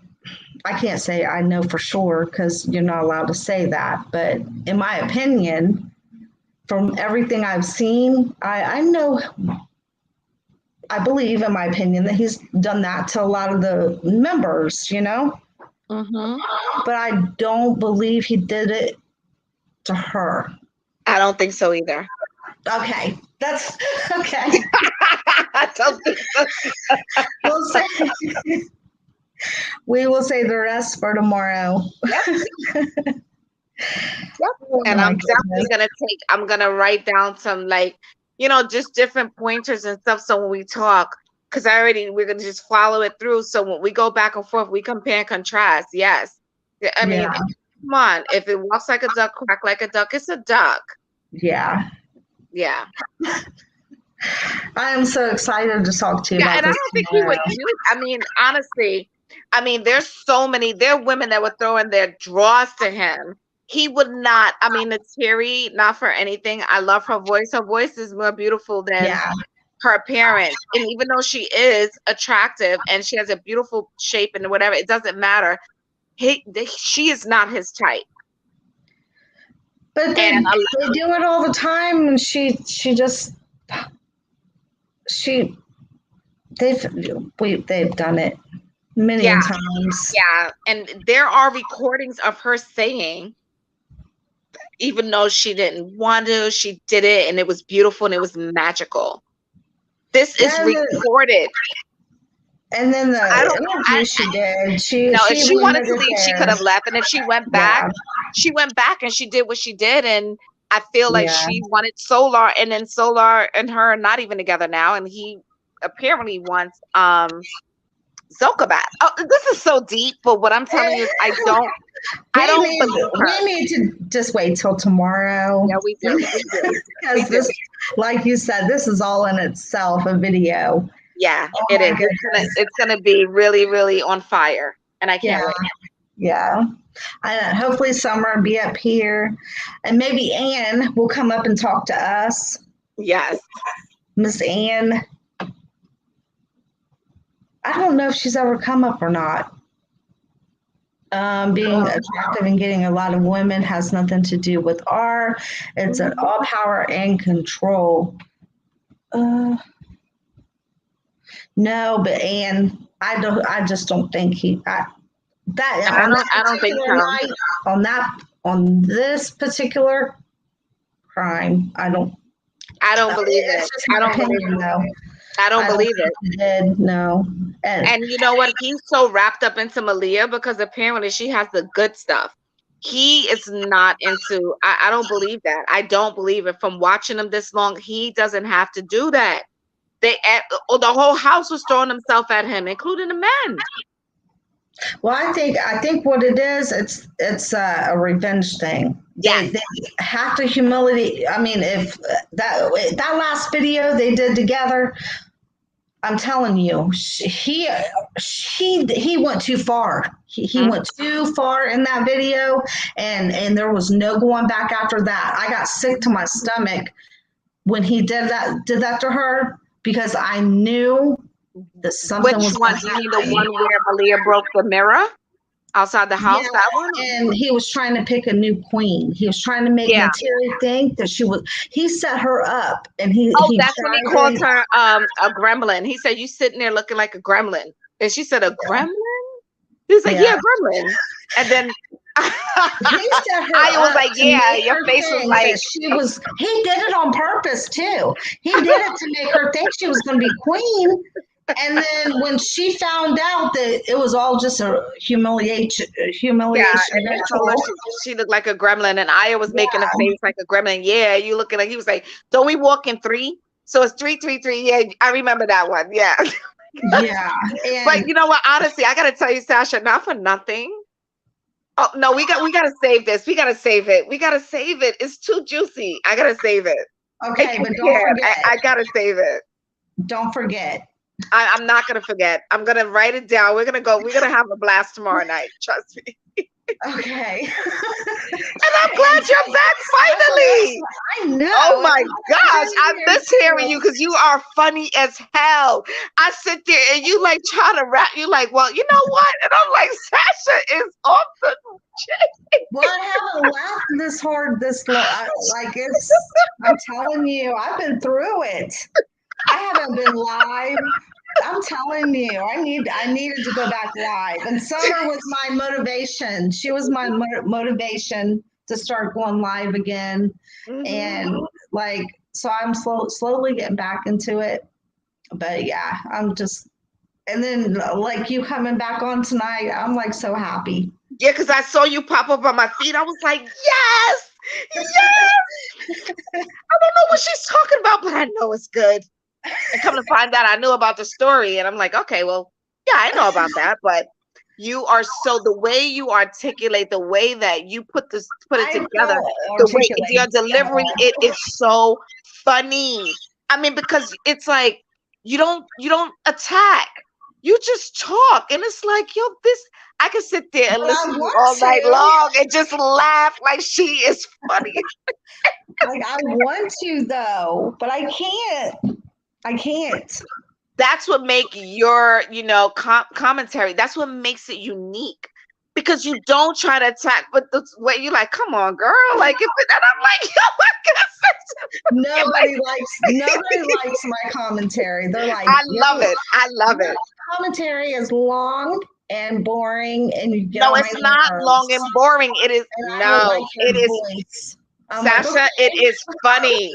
I can't say I know for sure because you're not allowed to say that, but in my opinion, from everything I've seen, I know, I believe in my opinion that he's done that to a lot of the members, you know? Mm-hmm. But I don't believe he did it to her. I don't think so either. Okay, that's okay. I don't think so. We'll say, we will say the rest for tomorrow. Yep. Oh And my I'm definitely goodness. I'm gonna write down some just different pointers and stuff. So when we talk, because we're gonna just follow it through. So when we go back and forth, we compare and contrast. Yes. I mean, Yeah. come on. If it walks like a duck, quack like a duck, it's a duck. Yeah. Yeah. I am so excited to talk to you about And I this don't think he would tomorrow. use, I mean, honestly, there are women that would throw in their draws to him. He would not, I mean, it's Terry, not for anything. I love her voice. Her voice is more beautiful than Yeah. her appearance. And even though she is attractive and she has a beautiful shape and whatever, it doesn't matter. She is not his type. But they And do it all the time, and they've done it many Yeah. times. Yeah. And there are recordings of her saying, even though she didn't want to, she did it, and it was beautiful and it was magical. This is recorded. And then interview she did. If she wanted to leave, she could have left. And if she went back, she went back and she did what she did. And I feel like she wanted Solar, and then Solar and her are not even together now. And he apparently wants Zoka back. Oh, this is so deep, but what I'm telling you is I don't believe her. We need to just wait till tomorrow. Yeah, we do. Because this, like you said, this is all in itself a video. Yeah, it is. It's gonna be really, really on fire, and I can't wait. Yeah, hopefully Summer will be up here, and maybe Anne will come up and talk to us. Yes, Miss Anne. I don't know if she's ever come up or not. Being attractive and getting a lot of women has nothing to do with R. It's an all power and control. No, but Anne, I just don't think I don't think so. On this particular crime, I don't believe it. I don't believe it. I don't believe it. No. And you know what? He's so wrapped up into Malia because apparently she has the good stuff. He is not into, I don't believe that. I don't believe it. From watching him this long, he doesn't have to do that. The whole house was throwing himself at him, including the men. Well, I think what it is, it's a revenge thing. Yeah, they have to humiliate. I mean, if that last video they did together, I'm telling you, he went too far. He went too far in that video, and there was no going back after that. I got sick to my stomach when he did that to her because I knew that something was going to happen. Which one? The one where Malia broke the mirror outside the house? Yeah, that one? And he was trying to pick a new queen. He was trying to make Nateri think that he set her up, and that's when he called her a gremlin. He said, "You sitting there looking like a gremlin," and she said, "A gremlin?" He was like, "Yeah, gremlin." And then He set her I was up like, to yeah, make your her face was think like, that he did it on purpose too. He did it to make her think she was going to be queen. And then when she found out that it was all just a humiliation and they told her ritual, she looked like a gremlin, and Aya was making a face like a gremlin. Yeah, you looking like, he was like, don't we walk in 3? So it's 333. Yeah, I remember that one. Yeah. yeah. But And you know what? Honestly, I gotta tell you, Sasha, not for nothing. Oh no, we gotta save this. We gotta save it. We gotta save it. It's too juicy. I gotta save it. okay, but don't forget. I gotta save it. Don't forget. I'm not gonna forget. I'm gonna write it down. We're gonna have a blast tomorrow night. Trust me. Okay. And I'm glad you're back finally. I know. Oh my gosh, I miss hearing too. you because you are funny as hell. I sit there and you like trying to rap. You like, well, you know what? And I'm like, Sasha is off the chain. Well, I haven't laughed this hard like it's. I'm telling you, I've been through it. I haven't been live. I'm telling you, I needed to go back live. And Summer was my motivation. She was my motivation to start going live again. And like, so I'm slowly getting back into it. But yeah, I'm just, and then like you coming back on tonight, I'm like so happy. Yeah, because I saw you pop up on my feed. I was like, yes, yes. I don't know what she's talking about, but I know it's good. And come to find out, I knew about the story, and I'm like, okay, well, yeah, I know about that. But you are so, the way you articulate, the way that you put it together, the way your delivery, it is so funny. I mean, because it's like you don't attack, you just talk, and it's like, yo, this. I can sit there and listen to you all night long and just laugh like she is funny. Like I want to though, but I can't. I can't. That's what make your, commentary. That's what makes it unique, because you don't try to attack, but the way you like, come on, girl, like, and I'm like, yo, nobody likes my commentary. They're like, I love it. I love it. Commentary is long and boring, and you get no, it's not long and boring. It is it is. Sasha, it is funny.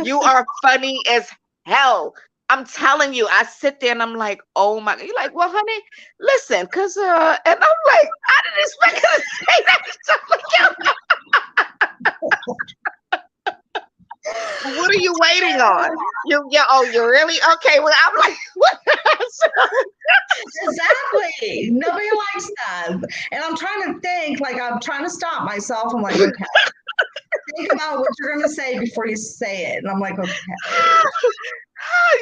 You are funny as hell. I'm telling you, I sit there and I'm like, oh my God. You're like, well, honey, listen, because, and I'm like, I didn't expect her to say that. So what are you waiting on? You're really? Okay, well, I'm like, what? Exactly. Nobody likes that. And I'm trying to think, like, I'm trying to stop myself. I'm like, okay. Think about what you're going to say before you say it. And I'm like, okay.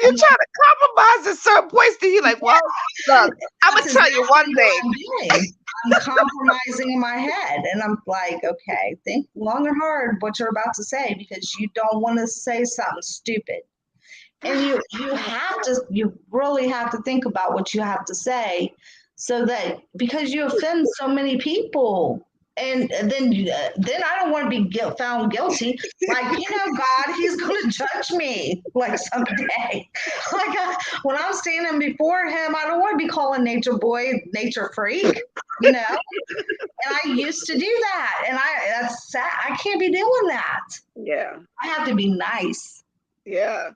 You're trying to compromise at certain points. Then you're like, well, look, I'm going to tell you one thing. I'm compromising in my head. And I'm like, okay, think long and hard what you're about to say, because you don't want to say something stupid. And you really have to think about what you have to say, so that, because you offend so many people. And then I don't want to be found guilty. Like, God, he's going to judge me like someday. Like when I'm standing before him, I don't want to be calling nature boy, nature freak, And I used to do that. And that's sad. I can't be doing that. Yeah. I have to be nice. Yeah.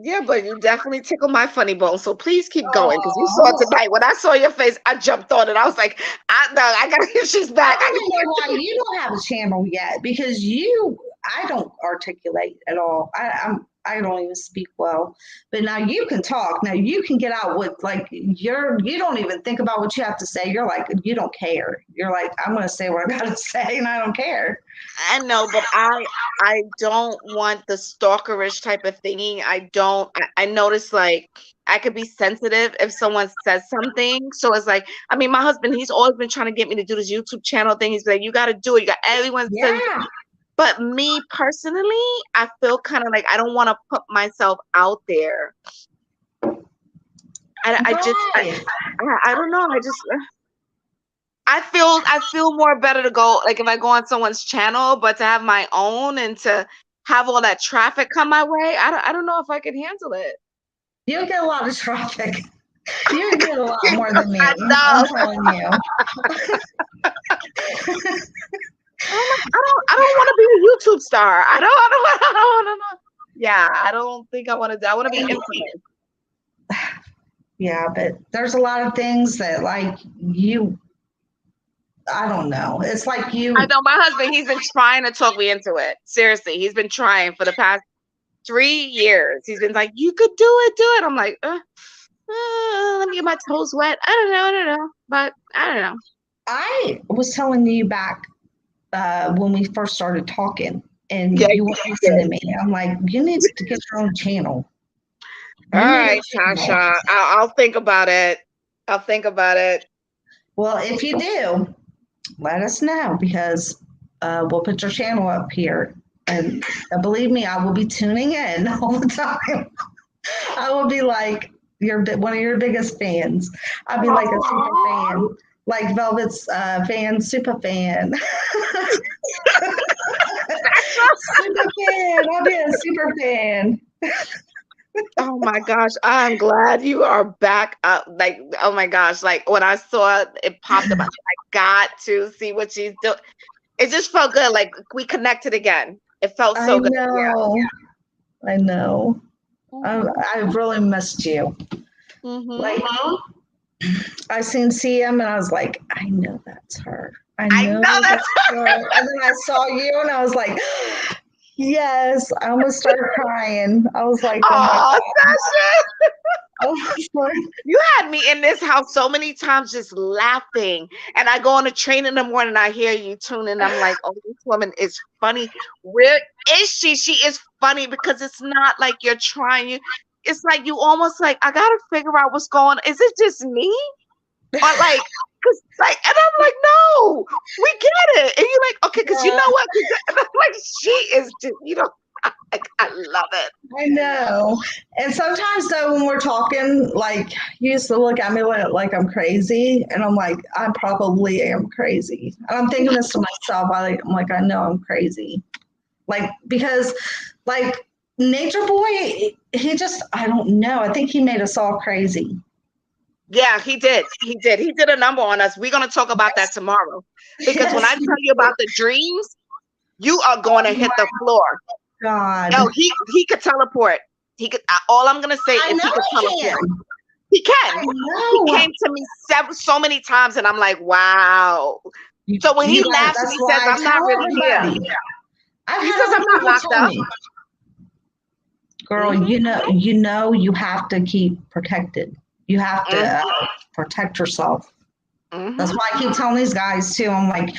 Yeah, but you definitely tickle my funny bone. So please keep going, because you saw tonight. When I saw your face, I jumped on it. I was like, I got to, she's back. I don't know why you don't have a channel yet, because I don't articulate at all. I don't even speak well, but now you can talk. Now you can get out with, like, you don't even think about what you have to say. You're like, you don't care. You're like, I'm going to say what I got to say, and I don't care. I know, but I don't want the stalkerish type of thingy. I notice, like, I could be sensitive if someone says something. So it's like, I mean, my husband, he's always been trying to get me to do this YouTube channel thing. He's like, you got to do it. You got everyone says. But me personally, I feel kind of like I don't want to put myself out there. And I don't know. I feel more better to go, like, if I go on someone's channel, but to have my own and to have all that traffic come my way, I don't know if I could handle it. You don't get a lot of traffic. You get a lot more than me. I know. I'm telling you. I don't want to be a YouTube star. I don't want to. Yeah, I don't think I want to. I want to be infamous. Yeah, but there's a lot of things that like you. I don't know. It's like you. I know my husband. He's been trying to talk me into it. Seriously, he's been trying for the past 3 years. He's been like, "You could do it." I'm like, let me get my toes wet. I don't know, but I don't know. I was telling you back when we first started talking, and Yeah, you weren't listening to me. I'm like, you need to get your own channel. All right, Tasha. I'll think about it. I'll think about it. Well, if you do, let us know because we'll put your channel up here. And believe me, I will be tuning in all the time. I will be like one of your biggest fans. I'll be like a super fan, like Velvet's fan, super fan. Super fan. I'll be a super fan. Oh my gosh, I'm glad you are back up. Like, oh my gosh, like when I saw it popped up, I got to see what she's doing. It just felt good. Like we connected again. It felt so good. I know. I really missed you. Like I seen CM and I was like, I know that's her. I know that's her. And then I saw you and I was like, yes. I almost started crying. I was like, oh Sasha. Oh, you had me in this house so many times just laughing. And I go on a train in the morning and I hear you tuning. I'm like, oh, this woman is funny. Where is she? She is funny because it's not like you're trying. It's like you almost like, I gotta figure out what's going on. Is it just me? Or like, cause like, and I'm like, no, we get it. And you're like, okay, because you know what? And I'm like, she is just, I love it. I know. And sometimes though, when we're talking, like you used to look at me like I'm crazy, and I'm like, I probably am crazy. And I'm thinking this to myself. I'm like, I know I'm crazy. Like because, like Nature Boy, he just, I don't know. I think he made us all crazy. Yeah, he did. He did a number on us. We're gonna talk about that tomorrow. Because when I tell you about the dreams, you are going to hit the floor. God. No, he could teleport. He could. All I'm gonna say is he could teleport. He can. He came to me so many times, and I'm like, wow. So when he laughs, and he says, "I'm not really here." He says, "I'm not locked up." Girl, you know, you have to keep protected. You have to protect yourself. That's why I keep telling these guys too. I'm like,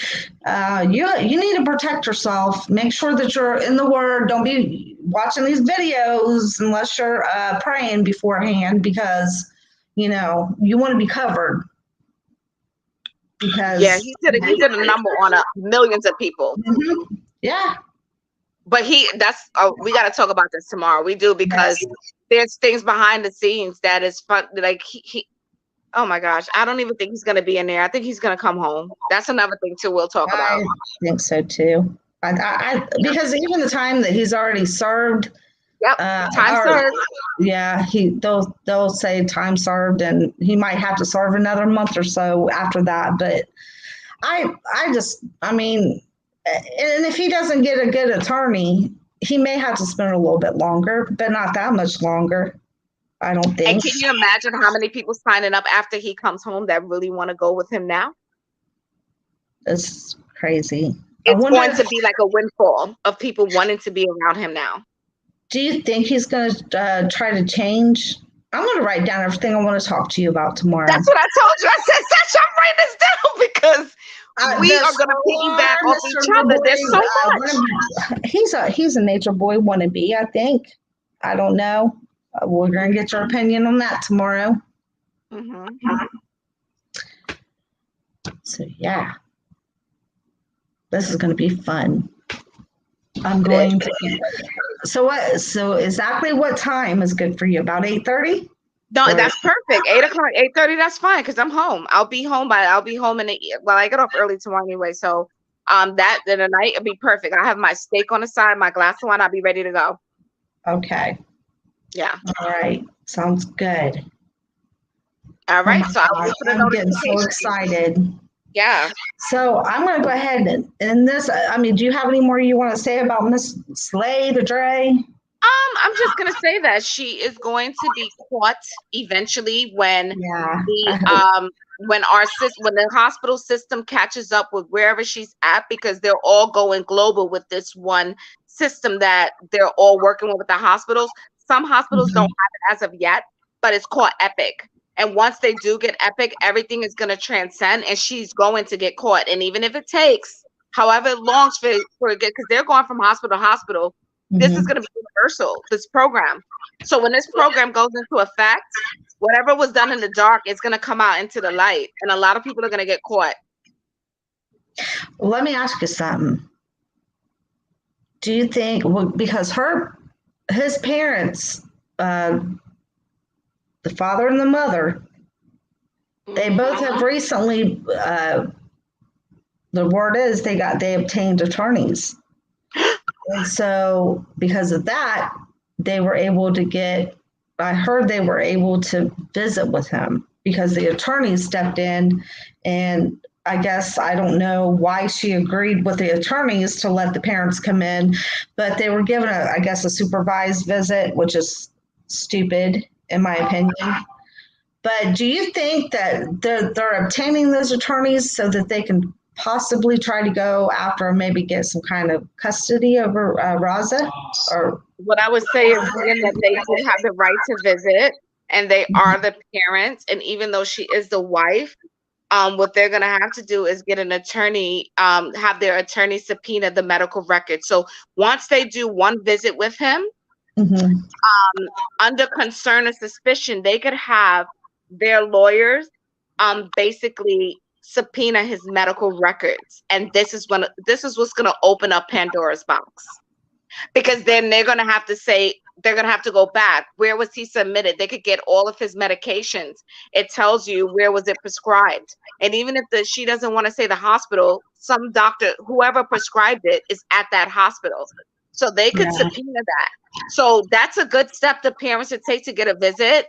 you need to protect yourself. Make sure that you're in the Word. Don't be watching these videos unless you're praying beforehand, because you want to be covered. Because he did a number on millions of people. Yeah. But we got to talk about this tomorrow. We do, because there's things behind the scenes that is fun. Like he oh my gosh, I don't even think he's going to be in there. I think he's going to come home. That's another thing too we'll talk about. I think so too. I because even the time that he's already served. Yep. Time served. Yeah, they'll say time served, and he might have to serve another month or so after that. But I mean, and if he doesn't get a good attorney, he may have to spend a little bit longer, but not that much longer. I don't think. And can you imagine how many people signing up after he comes home that really want to go with him now? It's crazy. It's going to be like a windfall of people wanting to be around him now. Do you think he's going to try to change? I'm going to write down everything I want to talk to you about tomorrow. That's what I told you. I said, Sasha, I'm writing this down because we are going to piggyback off each other. There's so much. He's a Nature Boy wannabe, I think. I don't know. We're going to get your opinion on that tomorrow. So, yeah. This is going to be fun. I'm going to. So exactly what time is good for you? About 8:30? No, that's perfect. 8 o'clock, 8:30. That's fine because I'm home. I'll be home I get off early tomorrow anyway. So that in the night it'll be perfect. I have my steak on the side, my glass of wine. I'll be ready to go. Okay. Yeah. All right. Sounds good. All Oh right, my so I'll God, wait for the I'm getting so notification. excited. Yeah. So I'm going to go ahead and this, I mean, do you have any more you want to say about Miss Slade or Dre? I'm just gonna say that she is going to be caught eventually when Yeah, I the hope. when the hospital system catches up with wherever she's at, because they're all going global with this one system that they're all working with the hospitals. Some hospitals don't have it as of yet, but it's called Epic. And once they do get Epic, everything is going to transcend, and she's going to get caught. And even if it takes however long for it, because they're going from hospital to hospital, this is Mhm. going to be universal, this program. So when this program goes into effect, whatever was done in the dark is going to come out into the light, and a lot of people are going to get caught. Well, let me ask you something. Do you think, well, because his parents, the father and the mother, they both have recently, the word is they obtained attorneys. And so because of that, they were able to get, I heard they were able to visit with him because the attorney stepped in, and I guess I don't know why she agreed with the attorneys to let the parents come in, but they were given I guess a supervised visit, which is stupid in my opinion. But do you think that they're obtaining those attorneys so that they can possibly try to go after and maybe get some kind of custody over Raza? Or What I would say is again that they do have the right to visit, and they are the parents. And even though she is the wife, what they're gonna have to do is get an attorney, have their attorney subpoena the medical record. So once they do one visit with him, Mhm. under concern or suspicion, they could have their lawyers basically subpoena his medical records. And this is what's gonna open up Pandora's box. Because then they're gonna have to say, they're gonna have to go back. Where was he submitted? They could get all of his medications. It tells you where was it prescribed. And even if she doesn't want to say the hospital, some doctor, whoever prescribed it, is at that hospital. So they could Yeah. subpoena that. So that's a good step the parents should take to get a visit,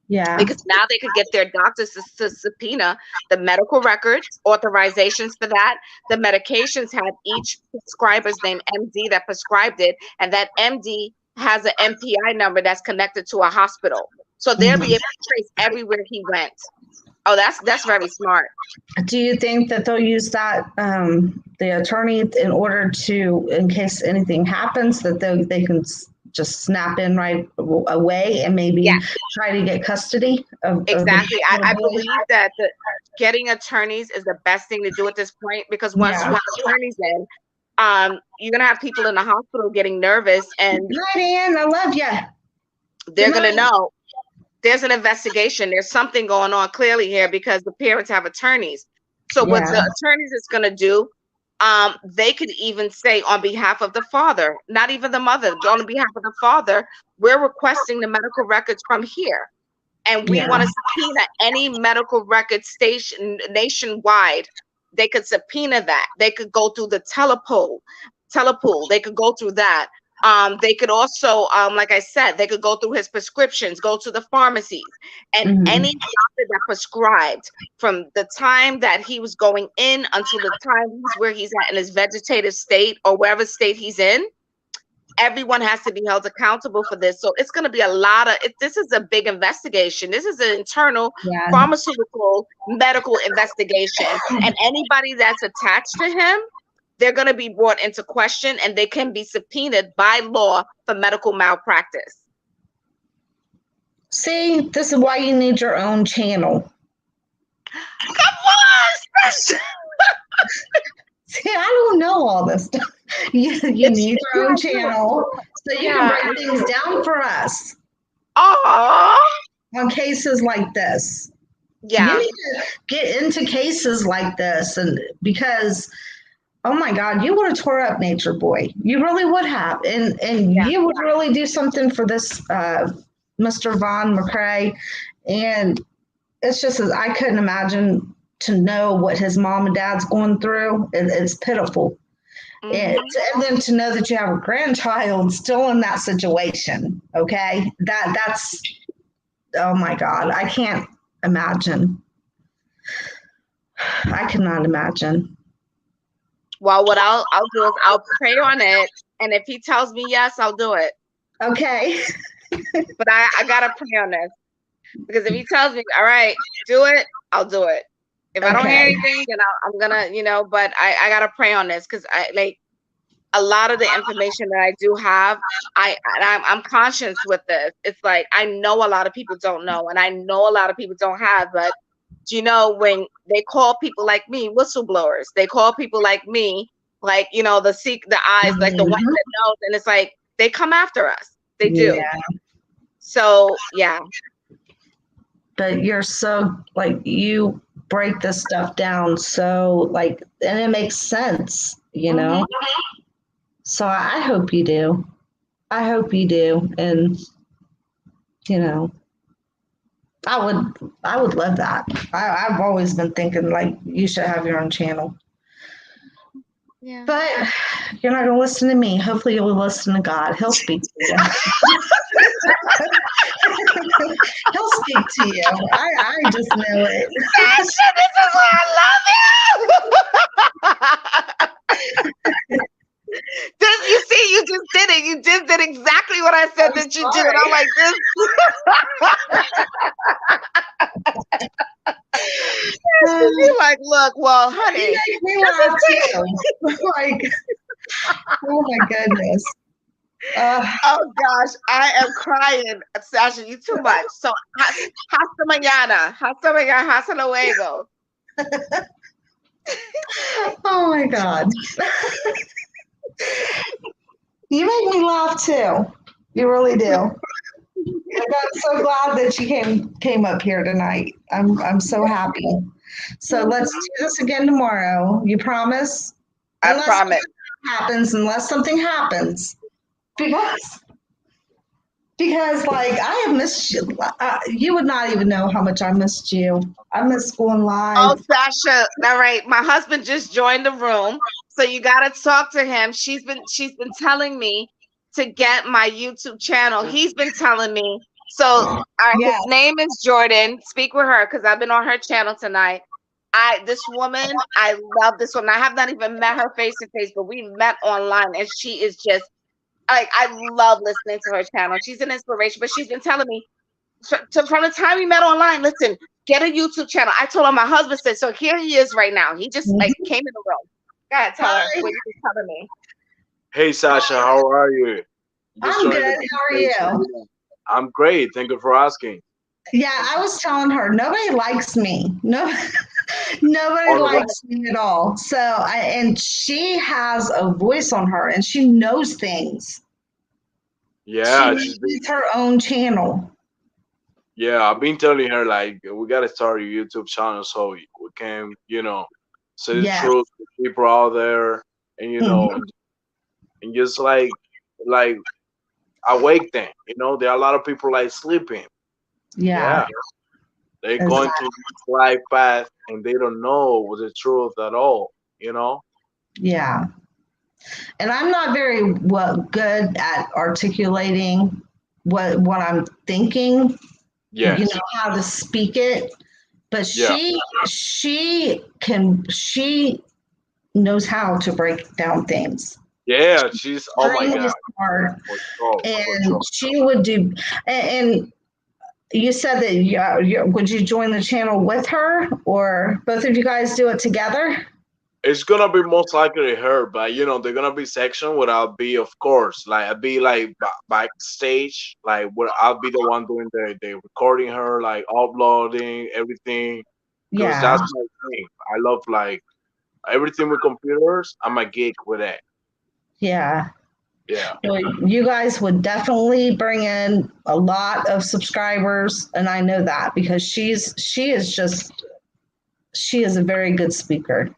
Yeah. because now they could get their doctors to subpoena the medical records, authorizations for that. The medications have each prescriber's name, MD, that prescribed it, and that MD has an MPI number that's connected to a hospital. So they'll be able to trace everywhere he went. Oh, that's very smart. Do you think that they'll use that the attorney in order to, in case anything happens, that they can just snap in right away and maybe Yeah. try to get custody of Exactly. the I believe that getting attorneys is the best thing to do at this point, because once you have attorneys in, you're gonna have people in the hospital getting nervous, and Good night, Ann. I love you. they're Good gonna night. know there's an investigation. There's something going on clearly here, because the parents have attorneys. So what the attorneys is gonna do, they could even say on behalf of the father, not even the mother, on behalf of the father, we're requesting the medical records from here. And we want to subpoena any medical record station nationwide. They could subpoena that. They could go through the telepool. They could go through that. They could also, like I said, they could go through his prescriptions, go to the pharmacies, and any doctor that prescribed from the time that he was going in until the time where he's at in his vegetative state or wherever state he's in. Everyone has to be held accountable for this. So it's going to be a lot of this is a big investigation. This is an internal pharmaceutical medical investigation. And anybody that's attached to him, they're going to be brought into question, and they can be subpoenaed by law for medical malpractice. See, this is why you need your own channel. Come on! See, I don't know all this stuff. You need your own channel so you can break things down for us. Oh, on cases like this. Yeah. You need to get into cases like this, and because oh my God, you would have tore up Nature Boy. You really would have. And you would really do something for this Mr. Vaughn McCrae. And it's just, I couldn't imagine to know what his mom and dad's going through. It's pitiful. And then to know that you have a grandchild still in that situation. Okay. That's, oh my God. I can't imagine. I cannot imagine. Well, what I'll do is I'll pray on it, and if he tells me yes, I'll do it. Okay. But I gotta pray on this, because if he tells me, all right, do it, I'll do it. If I don't hear Okay. anything, then I'm gonna, but I gotta pray on this, because I like a lot of the information that I do have. I'm conscious with this. It's like I know a lot of people don't know, and I know a lot of people don't have, but when they call people like me whistleblowers, they call people like me, like, the eyes, like the one Mhm. that knows, and it's like they come after us. They do. Yeah. So yeah. But you're so, like, you break this stuff down so, like, and it makes sense, So I hope you do. I hope you do. And, I would love that. I've always been thinking, like, you should have your own channel. Yeah. But you're not going to listen to me. Hopefully you'll listen to God. He'll speak to you. He'll speak to you. I just know it. Sasha, this is why I love you. You see, you just did it. You just did exactly what I said that you do. And I'm like, this. You're like, look, well, honey. Like, oh my goodness. Oh gosh, I am crying, Sasha. You too much. So, hasta mañana, hasta luego. Oh my God. You make me laugh too. You really do. I'm so glad that you came up here tonight. I'm so happy. So let's do this again tomorrow. You promise? I promise. Unless something happens. Because like I have missed you. You would not even know how much I missed you. I missed going live. Oh, Sasha. All right. My husband just joined the room. So you got to talk to him. She's been telling me to get my YouTube channel. He's been telling me. So, all right, His name is Jordan. Speak with her, because I've been on her channel tonight. This woman, I love this woman. I have not even met her face to face, but we met online, and she is just like, I love listening to her channel. She's an inspiration, but she's been telling me from the time we met online, listen, get a YouTube channel. I told her, my husband said, so here he is right now. He just like came in the room. Go ahead, tell her what you were telling me. Hey, Sasha, how are you? I'm good. How are you? I'm great. Thank you for asking. Yeah, I was telling her, nobody likes me. Nobody likes me at all. So, and she has a voice on her, and she knows things. Yeah, she needs her own channel. Yeah, I've been telling her, like, we gotta start a YouTube channel so we can, say the truth to people out there, and and just like awake them. There are a lot of people like sleeping. Yeah. They're going to this life path and they don't know the truth at all. Yeah. And I'm not very good at articulating what I'm thinking. Yes. How to speak it. But she knows how to break down things. Yeah, she's oh my God. Smart. And she would do, and you said that would you join the channel with her, or both of you guys do it together? It's gonna be most likely her, but they're gonna be section where I'll be, of course, like I'll be like backstage, like where I'll be the one doing the recording her, like uploading everything. Because that's my thing. I love like everything with computers. I'm a geek with it. Yeah. Yeah. Well, you guys would definitely bring in a lot of subscribers, and I know that because she is a very good speaker.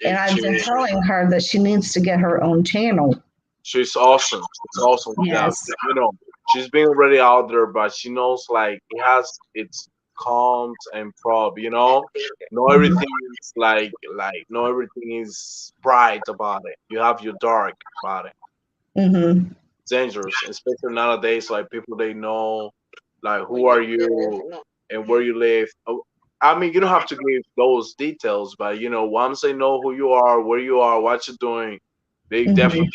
And I've been telling her that she needs to get her own channel. She's awesome. She's awesome. Yes. She's been already out there, but she knows like it has its cons and prob. Not everything is like not everything is bright about it. You have your dark about it. Mm-hmm. Dangerous, especially nowadays. Like people, they know, like who are you, and where you live. I mean, you don't have to give those details, but once they know who you are, where you are, what you're doing, they definitely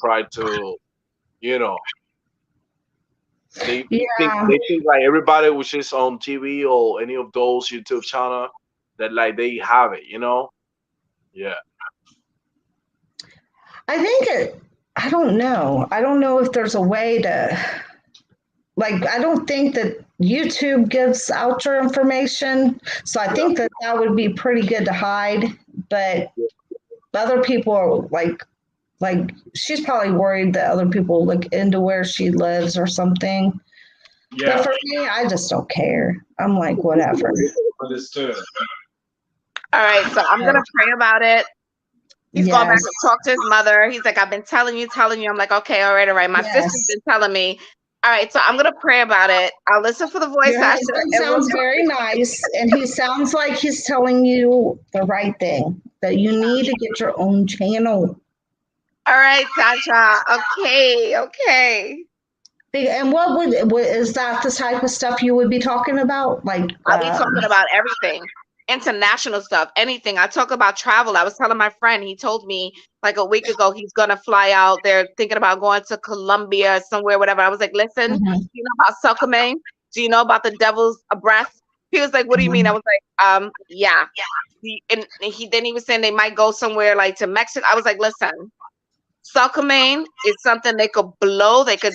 try to, you know, they think like everybody which is on TV or any of those YouTube channel that like they have it, Yeah. I don't know. I don't know if there's a way to, like, I don't think that YouTube gives out your information. So I think that would be pretty good to hide. But other people are like she's probably worried that other people look into where she lives or something. Yeah. But for me, I just don't care. I'm like, whatever. Understood. All right, so I'm gonna pray about it. He's going back to talk to his mother. He's like, I've been telling you. I'm like, okay, all right. My sister's been telling me. All right, so I'm gonna pray about it. I'll listen for the voice. Your husband sounds very nice, and he sounds like he's telling you the right thing, that you need to get your own channel. All right, Sasha. Okay. And what is that the type of stuff you would be talking about? Like, I'll be talking about everything. International stuff, anything. I talk about travel. I was telling my friend, he told me like a week ago he's gonna fly out. They're thinking about going to Colombia, somewhere, whatever. I was like, listen, do you know about Succomaine? Do you know about the devil's breath? He was like, what do you mean? I was like, yeah. And he was saying they might go somewhere like to Mexico. I was like, listen, Succomaine is something they could blow. They could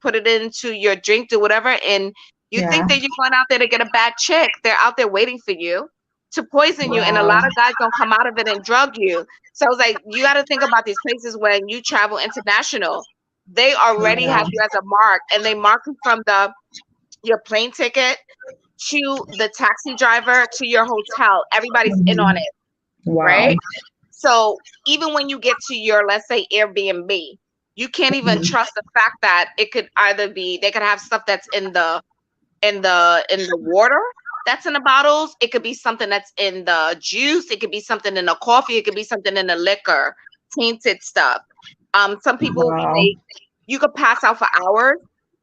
put it into your drink, do whatever, and you think that you're going out there to get a bad chick. They're out there waiting for you to poison you. And a lot of guys don't come out of it and drug you. So I was like, you got to think about these places when you travel international. They already have you as a mark, and they mark you from your plane ticket to the taxi driver to your hotel. Everybody's in on it, right? So even when you get to your, let's say, Airbnb, you can't even trust the fact that it could either be, they could have stuff that's in the water that's in the bottles. It could be something that's in the juice. It could be something in the coffee. It could be something in the liquor, tainted stuff. Some people, you could pass out for hours.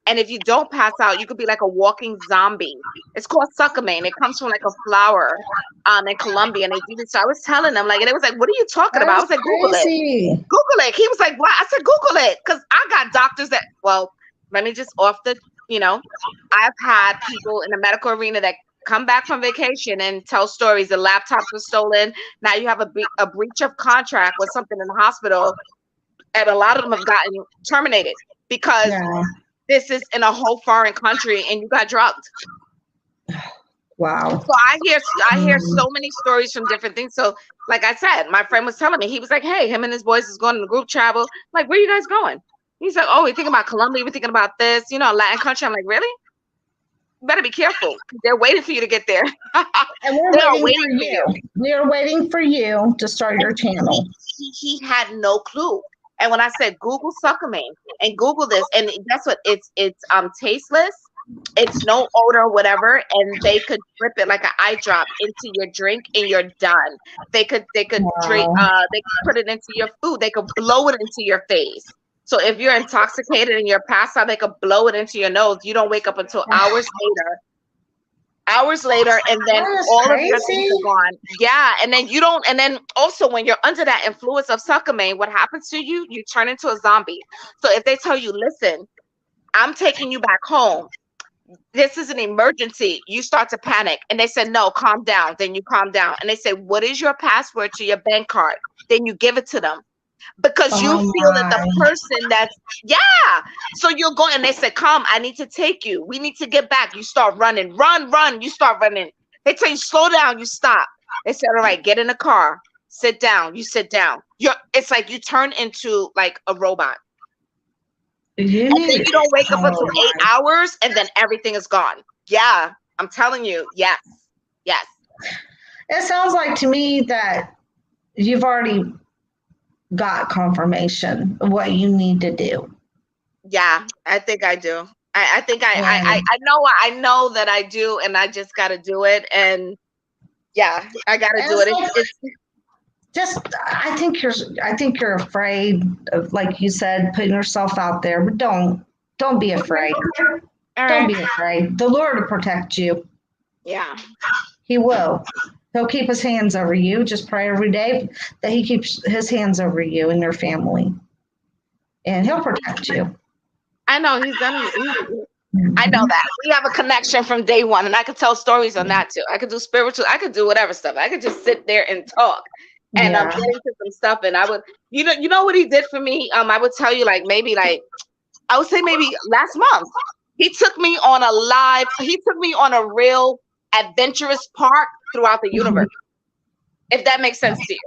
And if you don't pass out, you could be like a walking zombie. It's called Succomaine. It comes from like a flower in Colombia. And they do this. So I was telling them, like, and it was like, what are you talking about? I was like, Google it. Google it. He was like, what? I said, Google it. Because I got doctors that, well, let me just off the, I've had people in the medical arena that come back from vacation and tell stories. The laptops were stolen. Now you have a breach of contract with something in the hospital. And a lot of them have gotten terminated because this is in a whole foreign country and you got drugged. Wow. So I hear so many stories from different things. So like I said, my friend was telling me, he was like, hey, him and his boys is going on a group travel. I'm like, where you guys going? He's like, oh, we're thinking about Colombia. We're thinking about this, Latin country. I'm like, really? You better be careful. They're waiting for you to get there. And we're waiting for you. We're waiting for you to start your channel. He had no clue. And when I said Google Succomaine and Google this, and that's what it's tasteless, it's no odor, whatever, and they could drip it like an eye drop into your drink and you're done. They could drink, they could put it into your food, they could blow it into your face. So if you're intoxicated and you're passed out, they could blow it into your nose. You don't wake up until hours later, and then all of your things are gone. Yeah, and then you don't, and then also when you're under that influence of Succomaine, what happens to you? You turn into a zombie. So if they tell you, listen, I'm taking you back home, this is an emergency, you start to panic. And they said, no, calm down. Then you calm down. And they say, what is your password to your bank card? Then you give it to them. Because you feel that the person that's, so you're going, and they said, come, I need to take you. We need to get back. You start running, run, you start running. They tell you, slow down, you stop. They said, all right, get in the car, sit down, you sit down. It's like you turn into like a robot. And then you don't wake up until 8 hours, and then everything is gone. Yeah, I'm telling you, yes. It sounds like to me that you've already got confirmation of what you need to do. Yeah, I think I do. I think I know that I do, and I just got to do it. And yeah, I got to do it. I think you're afraid of, like you said, putting yourself out there, but don't be afraid. Don't be afraid. The Lord will protect you. Yeah. He will. He'll keep his hands over you. Just pray every day that he keeps his hands over you and your family. And he'll protect you. I know he's done. I know that we have a connection from day one, and I could tell stories on that too. I could do spiritual. I could do whatever stuff. I could just sit there and talk. And I'm Yeah. getting to some stuff, and I would, you know what he did for me. I would tell you like maybe like I would say maybe last month he took me on a live. He took me on a real adventurous park throughout the universe. If that makes sense to you.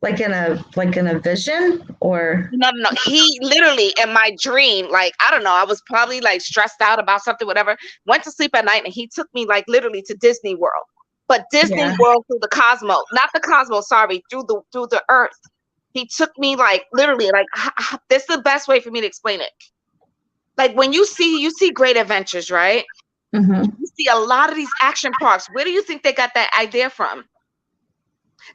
Like in a vision or No. He literally in my dream, like I don't know, I was probably like stressed out about something, whatever. Went to sleep at night, and he took me like literally to Disney World, but Disney Yeah. World through the cosmos, not the cosmos. Sorry, through the Earth. He took me like literally like this is the best way for me to explain it. Like when you see Great Adventures, right? Mhm. You see a lot of these action parks. Where do you think they got that idea from?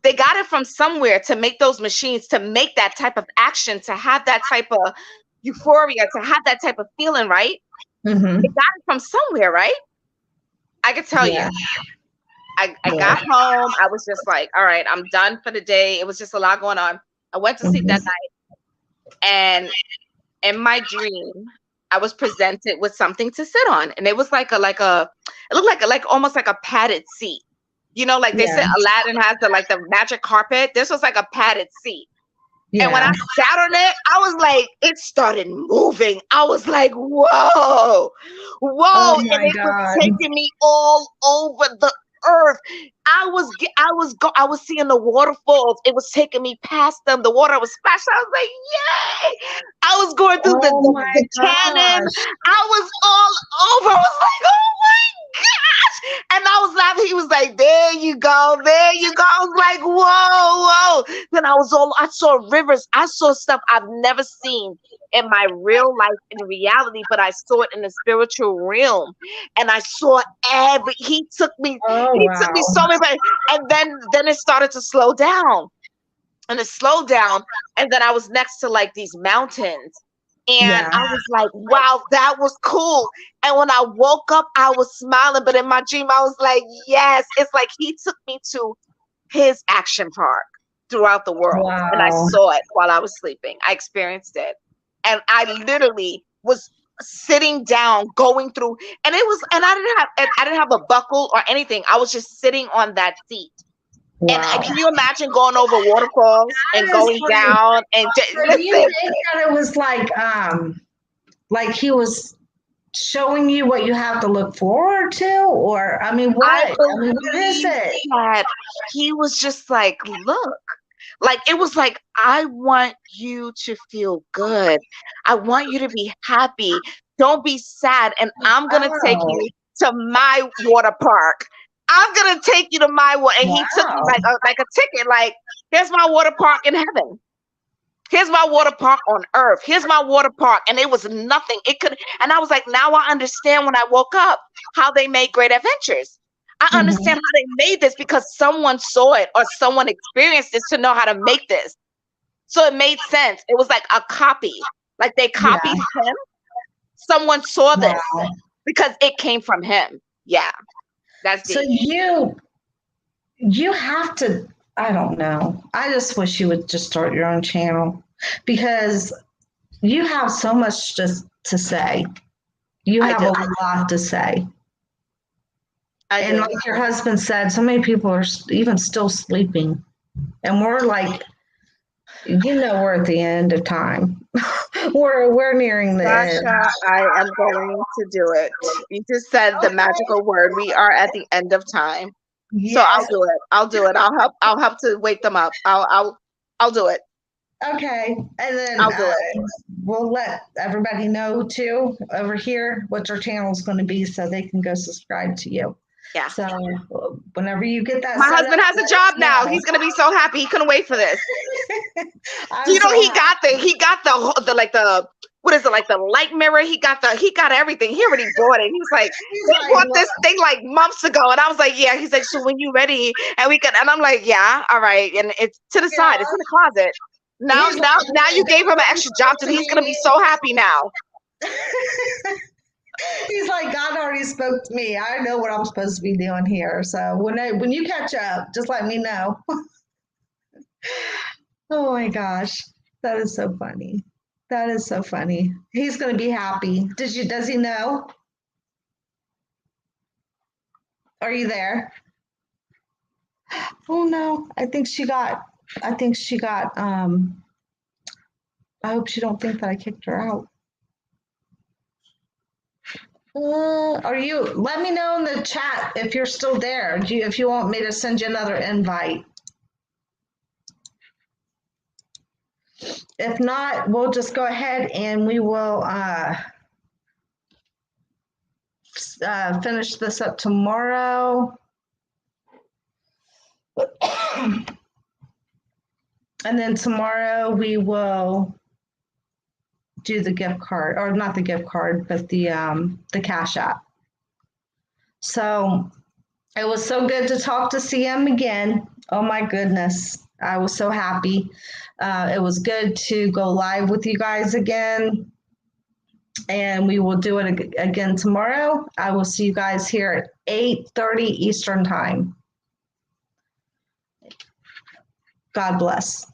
They got it from somewhere to make those machines, to make that type of action, to have that type of euphoria, to have that type of feeling, right? Mhm. They got it from somewhere, right? I could tell Yeah. you. I Yeah. got home. I was just like, all right, I'm done for the day. It was just a lot going on. I went to sleep that night, and in my dream, I was presented with something to sit on, and it was like it looked like almost like a padded seat. You know, like they said, Yeah. Aladdin has the magic carpet. This was like a padded seat. And when Yeah. I sat on it, I was like, it started moving. I was like, whoa, Oh and my it was God. taking me all over the earth. I was seeing the waterfalls. It was taking me past them. The water was splashing. I was like, yay! I was going through Oh my the cannon. gosh. I was all over. I was like, oh my gosh! And I was laughing. He was like, there you go, there you go. I was like, whoa. Then I saw rivers. I saw stuff I've never seen in my real life in reality, but I saw it in the spiritual realm. And I saw he took me Oh wow. so many places. And then it started to slow down. And it slowed down. And then I was next to like these mountains. And Yeah. I was like, wow, that was cool. And when I woke up, I was smiling. But in my dream, I was like, yes, it's like he took me to his action park throughout the world. Wow. And I saw it while I was sleeping. I experienced it. And I literally was sitting down, going through, and I didn't have a buckle or anything. I was just sitting on that seat. Wow. And can you imagine going over waterfalls and going down and So do you think that it was like he was showing you what you have to look forward to, or I mean, what is it? that he was just like, look, like it was like, I want you to feel good. I want you to be happy. Don't be sad. And I'm gonna take you to my water park. I'm gonna take you to my water. And he took me like a ticket. Like, here's my water park in heaven. Here's my water park on earth. Here's my water park. And it was nothing. And I was like, now I understand when I woke up how they made Great Adventures. I understand how they made this because someone saw it or someone experienced this to know how to make this. So it made sense. It was like a copy. Like they copied him. Someone saw this because it came from him. Yeah. That's deep. So you have to, I don't know. I just wish you would just start your own channel because you have so much just to say. You have a lot to say. And like your husband said, so many people are even still sleeping. And we're like, we're at the end of time. we're nearing the end. I am going to do it. You just said the magical word. We are at the end of time. Yes. So I'll do it. I'll help to wake them up. I'll do it. Okay. And then I'll do it. We'll let everybody know too over here what your channel is going to be so they can go subscribe to you. Yeah. So whenever you get that, my husband has a job now. He's gonna be so happy. He couldn't wait for this. He got the like the what is it, like the light mirror? He got everything. He already bought it. He was like, he bought this thing like months ago, and I was like, yeah. He's like, so when you ready, and we can, and I'm like, yeah, all right. And it's to the side. It's in the closet. Now you gave him an extra job, so he's gonna be so happy now. He's like, God already spoke to me. I know what I'm supposed to be doing here. So when you catch up, just let me know. Oh my gosh, that is so funny. That is so funny. He's gonna be happy. Does he know? Are you there? Oh no, I think she got I hope she don't think that I kicked her out. Let me know in the chat if you're still there. If you want me to send you another invite. If not, we'll just go ahead and we will finish this up tomorrow. And then tomorrow we will do the gift card, or not the gift card, but the Cash App. So it was so good to talk to CM again. Oh my goodness, I was so happy. It was good to go live with you guys again. And we will do it again tomorrow. I will see you guys here at 8:30 Eastern Time. God bless.